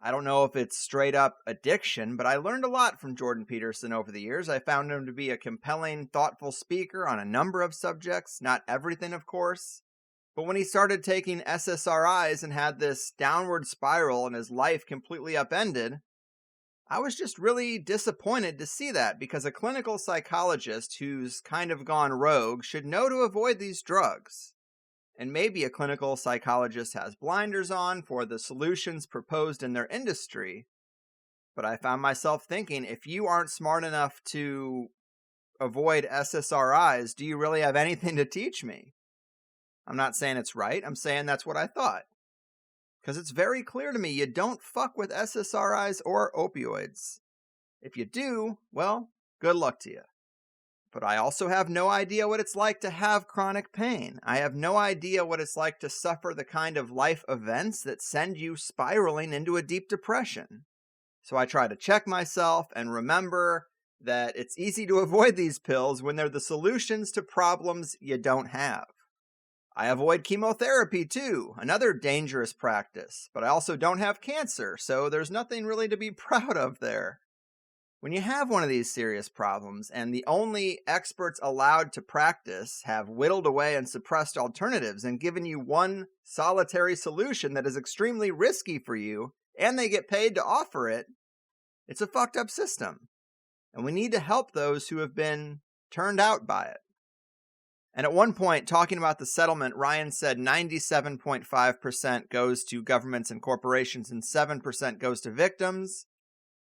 I don't know if it's straight up addiction, but I learned a lot from Jordan Peterson over the years. I found him to be a compelling, thoughtful speaker on a number of subjects, not everything, of course. But when he started taking SSRIs and had this downward spiral and his life completely upended, I was just really disappointed to see that because a clinical psychologist who's kind of gone rogue should know to avoid these drugs. And maybe a clinical psychologist has blinders on for the solutions proposed in their industry. But I found myself thinking, if you aren't smart enough to avoid SSRIs, do you really have anything to teach me? I'm not saying it's right. I'm saying that's what I thought. Because it's very clear to me you don't fuck with SSRIs or opioids. If you do, well, good luck to you. But I also have no idea what it's like to have chronic pain. I have no idea what it's like to suffer the kind of life events that send you spiraling into a deep depression. So I try to check myself and remember that it's easy to avoid these pills when they're the solutions to problems you don't have. I avoid chemotherapy too, another dangerous practice, but I also don't have cancer, so there's nothing really to be proud of there. When you have one of these serious problems and the only experts allowed to practice have whittled away and suppressed alternatives and given you one solitary solution that is extremely risky for you, and they get paid to offer it, it's a fucked up system. And we need to help those who have been turned out by it. And at one point, talking about the settlement, Ryan said 97.5% goes to governments and corporations and 7% goes to victims.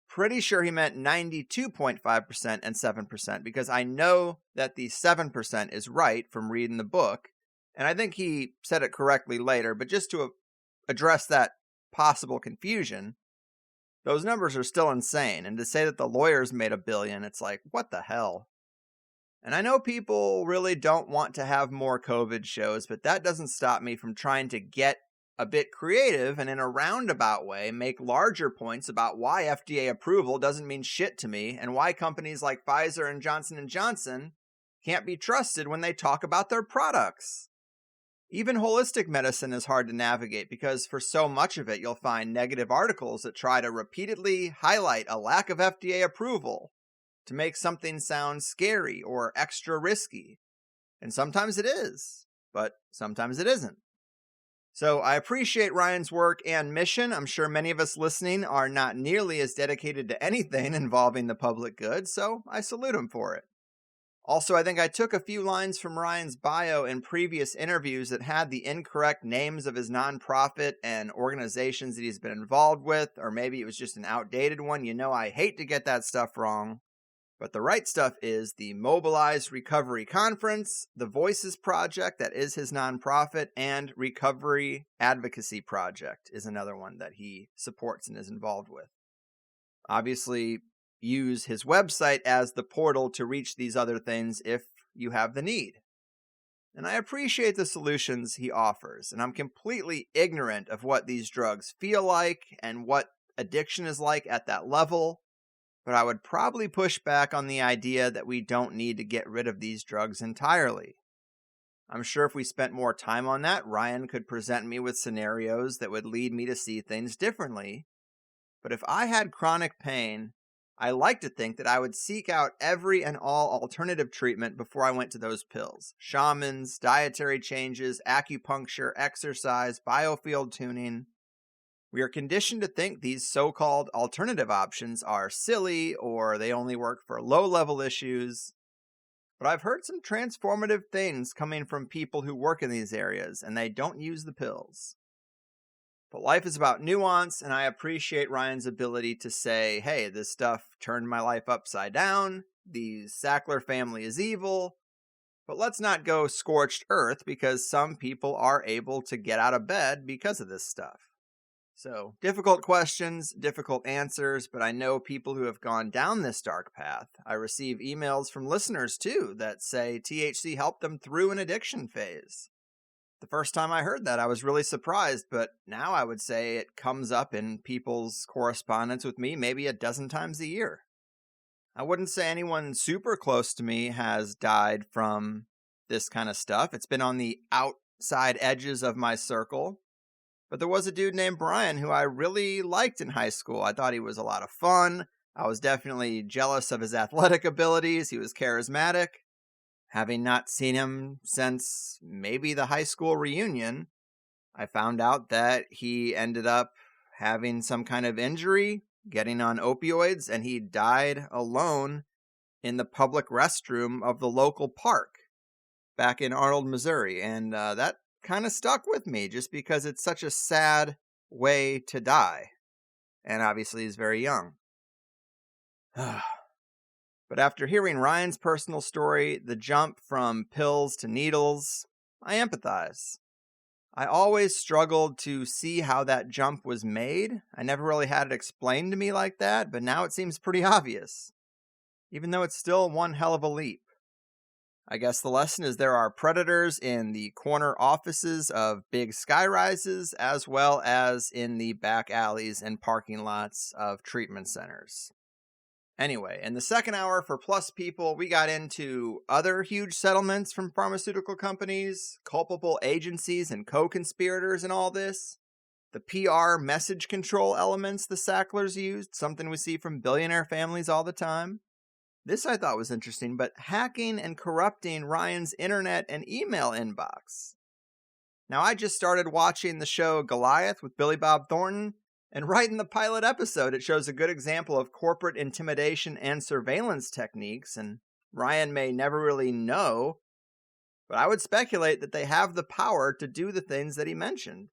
Pretty sure he meant 92.5% and 7% because I know that the 7% is right from reading the book. And I think he said it correctly later, but just to address that possible confusion, those numbers are still insane. And to say that the lawyers made $1 billion, it's like, what the hell? And I know people really don't want to have more COVID shows, but that doesn't stop me from trying to get a bit creative and in a roundabout way make larger points about why FDA approval doesn't mean shit to me and why companies like Pfizer and Johnson & Johnson can't be trusted when they talk about their products. Even holistic medicine is hard to navigate because for so much of it you'll find negative articles that try to repeatedly highlight a lack of FDA approval to make something sound scary or extra risky. And sometimes it is, but sometimes it isn't. So I appreciate Ryan's work and mission. I'm sure many of us listening are not nearly as dedicated to anything involving the public good, so I salute him for it. Also, I think I took a few lines from Ryan's bio in previous interviews that had the incorrect names of his nonprofit and organizations that he's been involved with, or maybe it was just an outdated one. You know I hate to get that stuff wrong. But the right stuff is the Mobilized Recovery Conference, the Voices Project, that is his nonprofit, and Recovery Advocacy Project is another one that he supports and is involved with. Obviously, use his website as the portal to reach these other things if you have the need. And I appreciate the solutions he offers, and I'm completely ignorant of what these drugs feel like and what addiction is like at that level. but I would probably push back on the idea that we don't need to get rid of these drugs entirely. I'm sure if we spent more time on that, Ryan could present me with scenarios that would lead me to see things differently. But if I had chronic pain, I like to think that I would seek out every and all alternative treatment before I went to those pills. Shamans, dietary changes, acupuncture, exercise, biofield tuning. We are conditioned to think these so-called alternative options are silly or they only work for low-level issues. But I've heard some transformative things coming from people who work in these areas, and they don't use the pills. But life is about nuance, and I appreciate Ryan's ability to say, hey, this stuff turned my life upside down, the Sackler family is evil, but let's not go scorched earth because some people are able to get out of bed because of this stuff. So, difficult questions, difficult answers, but I know people who have gone down this dark path. I receive emails from listeners, too, that say THC helped them through an addiction phase. The first time I heard that, I was really surprised, but now I would say it comes up in people's correspondence with me maybe a dozen times a year. I wouldn't say anyone super close to me has died from this kind of stuff. It's been on the outside edges of my circle. But there was a dude named Brian who I really liked in high school. I thought he was a lot of fun. I was definitely jealous of his athletic abilities. He was charismatic. Having not seen him since maybe the high school reunion, I found out that he ended up having some kind of injury, getting on opioids, and he died alone in the public restroom of the local park back in Arnold, Missouri. And that kind of stuck with me just because it's such a sad way to die. And obviously he's very young. But after hearing Ryan's personal story, the jump from pills to needles, I empathize. I always struggled to see how that jump was made. I never really had it explained to me like that, but now it seems pretty obvious, even though it's still one hell of a leap. I guess the lesson is there are predators in the corner offices of big skyrises, as well as in the back alleys and parking lots of treatment centers. Anyway, in the second hour for Plus People, we got into other huge settlements from pharmaceutical companies, culpable agencies and co-conspirators in all this, the PR message control elements the Sacklers used, something we see from billionaire families all the time. This I thought was interesting, but hacking and corrupting Ryan's internet and email inbox. Now, I just started watching the show Goliath with Billy Bob Thornton, and right in the pilot episode, it shows a good example of corporate intimidation and surveillance techniques, and Ryan may never really know, but I would speculate that they have the power to do the things that he mentioned.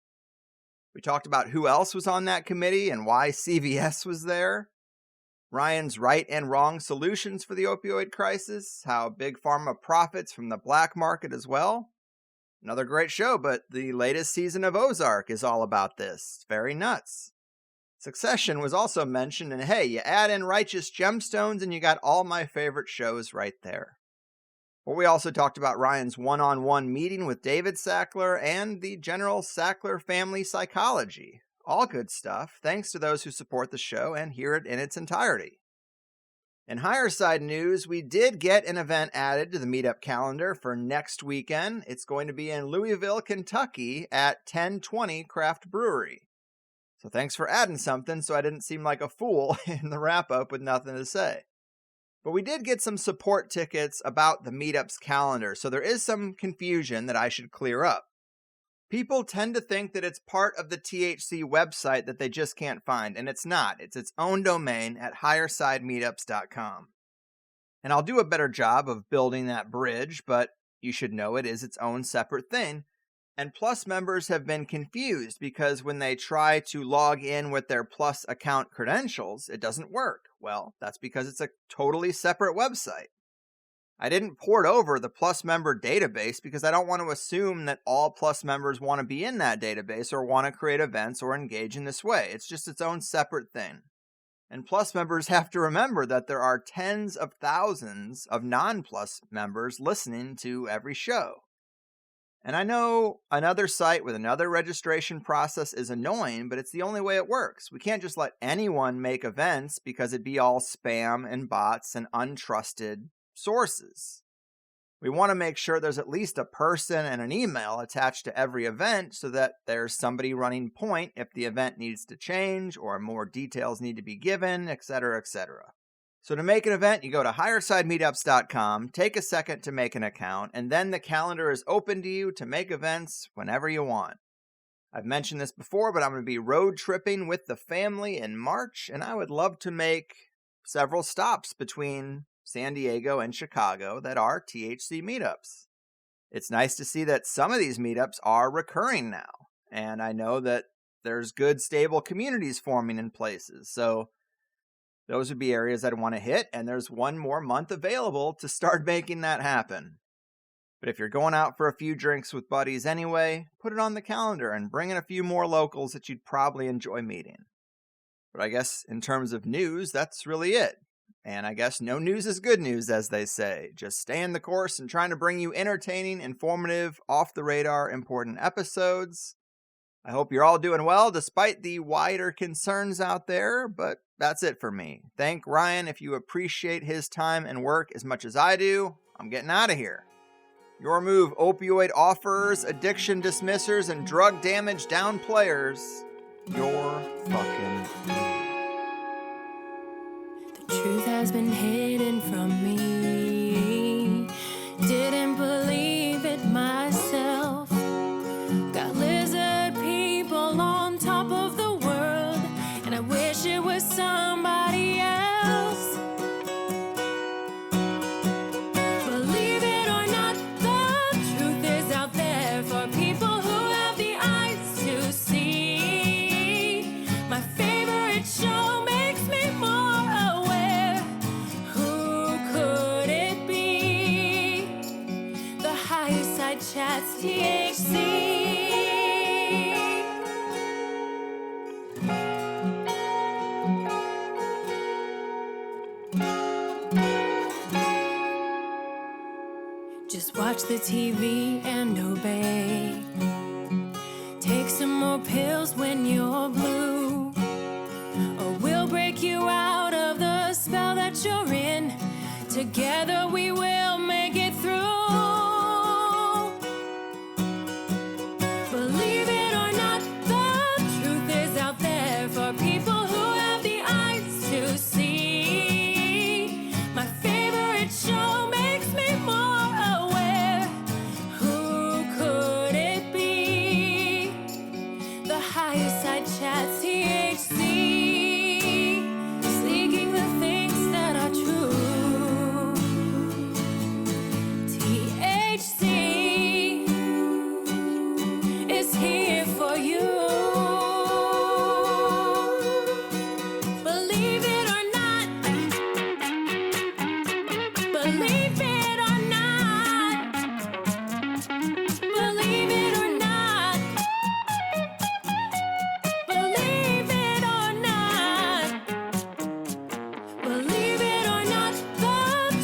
We talked about who else was on that committee and why CVS was there. Ryan's right and wrong solutions for the opioid crisis, how Big Pharma profits from the black market as well. Another great show, but the latest season of Ozark is all about this. It's very nuts. Succession was also mentioned, and hey, you add in Righteous Gemstones and you got all my favorite shows right there. Well, we also talked about Ryan's one-on-one meeting with David Sackler and the general Sackler family psychology. All good stuff, thanks to those who support the show and hear it in its entirety. In higher side news, we did get an event added to the meetup calendar for next weekend. It's going to be in Louisville, Kentucky at 1020 Craft Brewery. So thanks for adding something so I didn't seem like a fool in the wrap-up with nothing to say. But we did get some support tickets about the meetup's calendar, so there is some confusion that I should clear up. People tend to think that it's part of the THC website that they just can't find, and it's not. It's its own domain at highersidemeetups.com. And I'll do a better job of building that bridge, but you should know it is its own separate thing. And Plus members have been confused because when they try to log in with their Plus account credentials, it doesn't work. Well, that's because it's a totally separate website. I didn't port over the Plus member database because I don't want to assume that all Plus members want to be in that database or want to create events or engage in this way. It's just its own separate thing. And Plus members have to remember that there are tens of thousands of non-Plus members listening to every show. And I know another site with another registration process is annoying, but it's the only way it works. We can't just let anyone make events because it'd be all spam and bots and untrusted sources. We want to make sure there's at least a person and an email attached to every event so that there's somebody running point if the event needs to change or more details need to be given, etc., etc. So to make an event, you go to highersidemeetups.com, take a second to make an account, and then the calendar is open to you to make events whenever you want. I've mentioned this before, but I'm going to be road tripping with the family in March, and I would love to make several stops between San Diego and Chicago that are THC meetups. It's nice to see that some of these meetups are recurring now, and I know that there's good, stable communities forming in places, so those would be areas I'd want to hit, and there's one more month available to start making that happen. But if you're going out for a few drinks with buddies anyway, put it on the calendar and bring in a few more locals that you'd probably enjoy meeting. But I guess in terms of news, that's really it. And I guess no news is good news, as they say. Just staying the course and trying to bring you entertaining, informative, off-the-radar, important episodes. I hope you're all doing well despite the wider concerns out there, but that's it for me. Thank Ryan if you appreciate his time and work as much as I do. I'm getting out of here. Your move, opioid offerers, addiction dismissers, and drug damage downplayers. Your fucking move. The truth has been hidden from me. Didn't believe it myself. Got lizard people on top of the world, and I wish it was somebody else. Believe it or not, the truth is out there for people who have the eyes to see. My favorite show makes me more aware. Who could it be? The Higher Side Chats, THC. Just watch the TV and obey. Take some more pills when you're blue, or we'll break you out of the spell that you're in. Together we will make it through. Believe it or not, the truth is out there for people who have the eyes to see. My favorite show makes me more aware. Who could it be? The Higher Side Chats, THC. Seeking the things that are true. THC is here for you. Believe it or not. Believe it or not. Believe it or not. Believe it or not. Believe it or not, the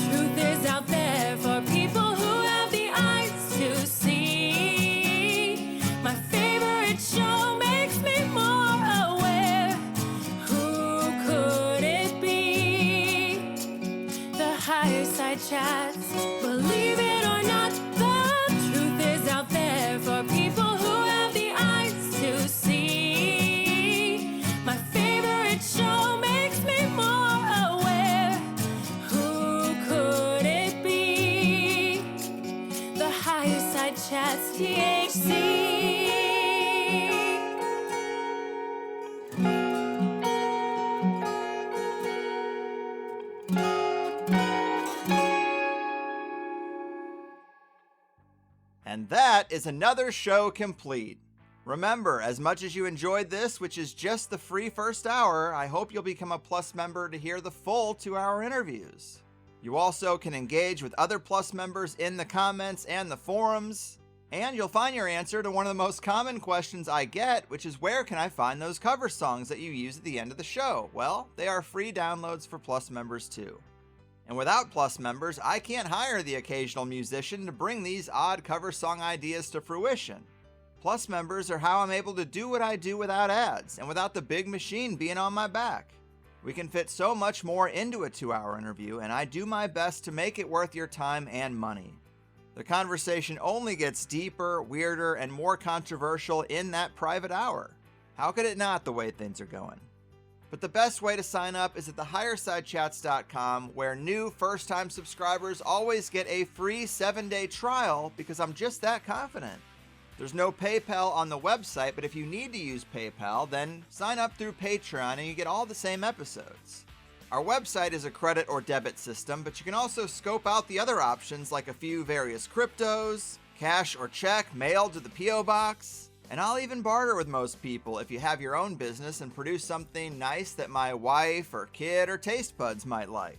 truth is out there for people who have the eyes to see. My favorite show makes me more aware. Who could it be? The Higher Side Chats. Believe it or not, the truth is out there for people who have the eyes to see. My favorite show makes me more aware. Who could it be? The Higher Side Chats, THC. And that is another show complete. Remember, as much as you enjoyed this, which is just the free first hour, I hope you'll become a Plus member to hear the full 2-hour interviews. You also can engage with other Plus members in the comments and the forums, and you'll find your answer to one of the most common questions I get, which is where can I find those cover songs that you use at the end of the show? Well, they are free downloads for Plus members too. And without Plus members, I can't hire the occasional musician to bring these odd cover song ideas to fruition. Plus members are how I'm able to do what I do without ads and without the big machine being on my back. We can fit so much more into a 2-hour interview, and I do my best to make it worth your time and money. The conversation only gets deeper, weirder, and more controversial in that private hour. How could it not, the way things are going? But the best way to sign up is at thehighersidechats.com, where new first-time subscribers always get a free 7-day trial because I'm just that confident. There's no PayPal on the website, but if you need to use PayPal, then sign up through Patreon and you get all the same episodes. Our website is a credit or debit system, but you can also scope out the other options like a few various cryptos, cash or check mailed to the P.O. Box, and I'll even barter with most people if you have your own business and produce something nice that my wife or kid or taste buds might like.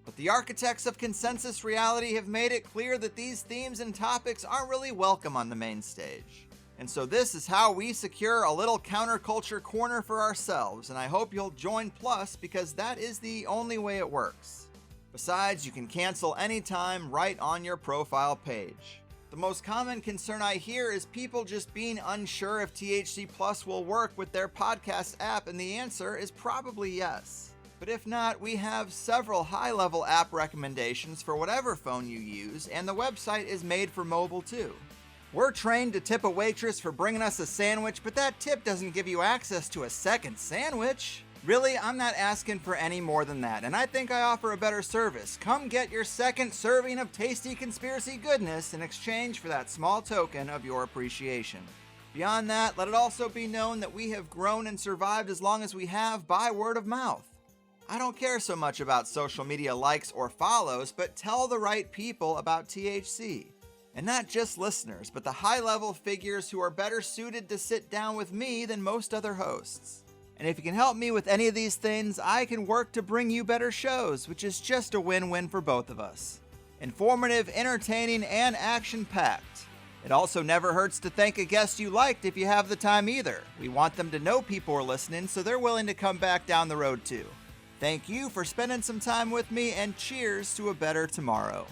But the architects of consensus reality have made it clear that these themes and topics aren't really welcome on the main stage. And so this is how we secure a little counterculture corner for ourselves, and I hope you'll join Plus because that is the only way it works. Besides, you can cancel anytime right on your profile page. The most common concern I hear is people just being unsure if THC Plus will work with their podcast app, and the answer is probably yes. But if not, we have several high-level app recommendations for whatever phone you use, and the website is made for mobile too. We're trained to tip a waitress for bringing us a sandwich, but that tip doesn't give you access to a second sandwich. Really, I'm not asking for any more than that, and I think I offer a better service. Come get your second serving of tasty conspiracy goodness in exchange for that small token of your appreciation. Beyond that, let it also be known that we have grown and survived as long as we have by word of mouth. I don't care so much about social media likes or follows, but tell the right people about THC. And not just listeners, but the high-level figures who are better suited to sit down with me than most other hosts. And if you can help me with any of these things, I can work to bring you better shows, which is just a win-win for both of us. Informative, entertaining, and action-packed. It also never hurts to thank a guest you liked if you have the time either. We want them to know people are listening, so they're willing to come back down the road too. Thank you for spending some time with me, and cheers to a better tomorrow.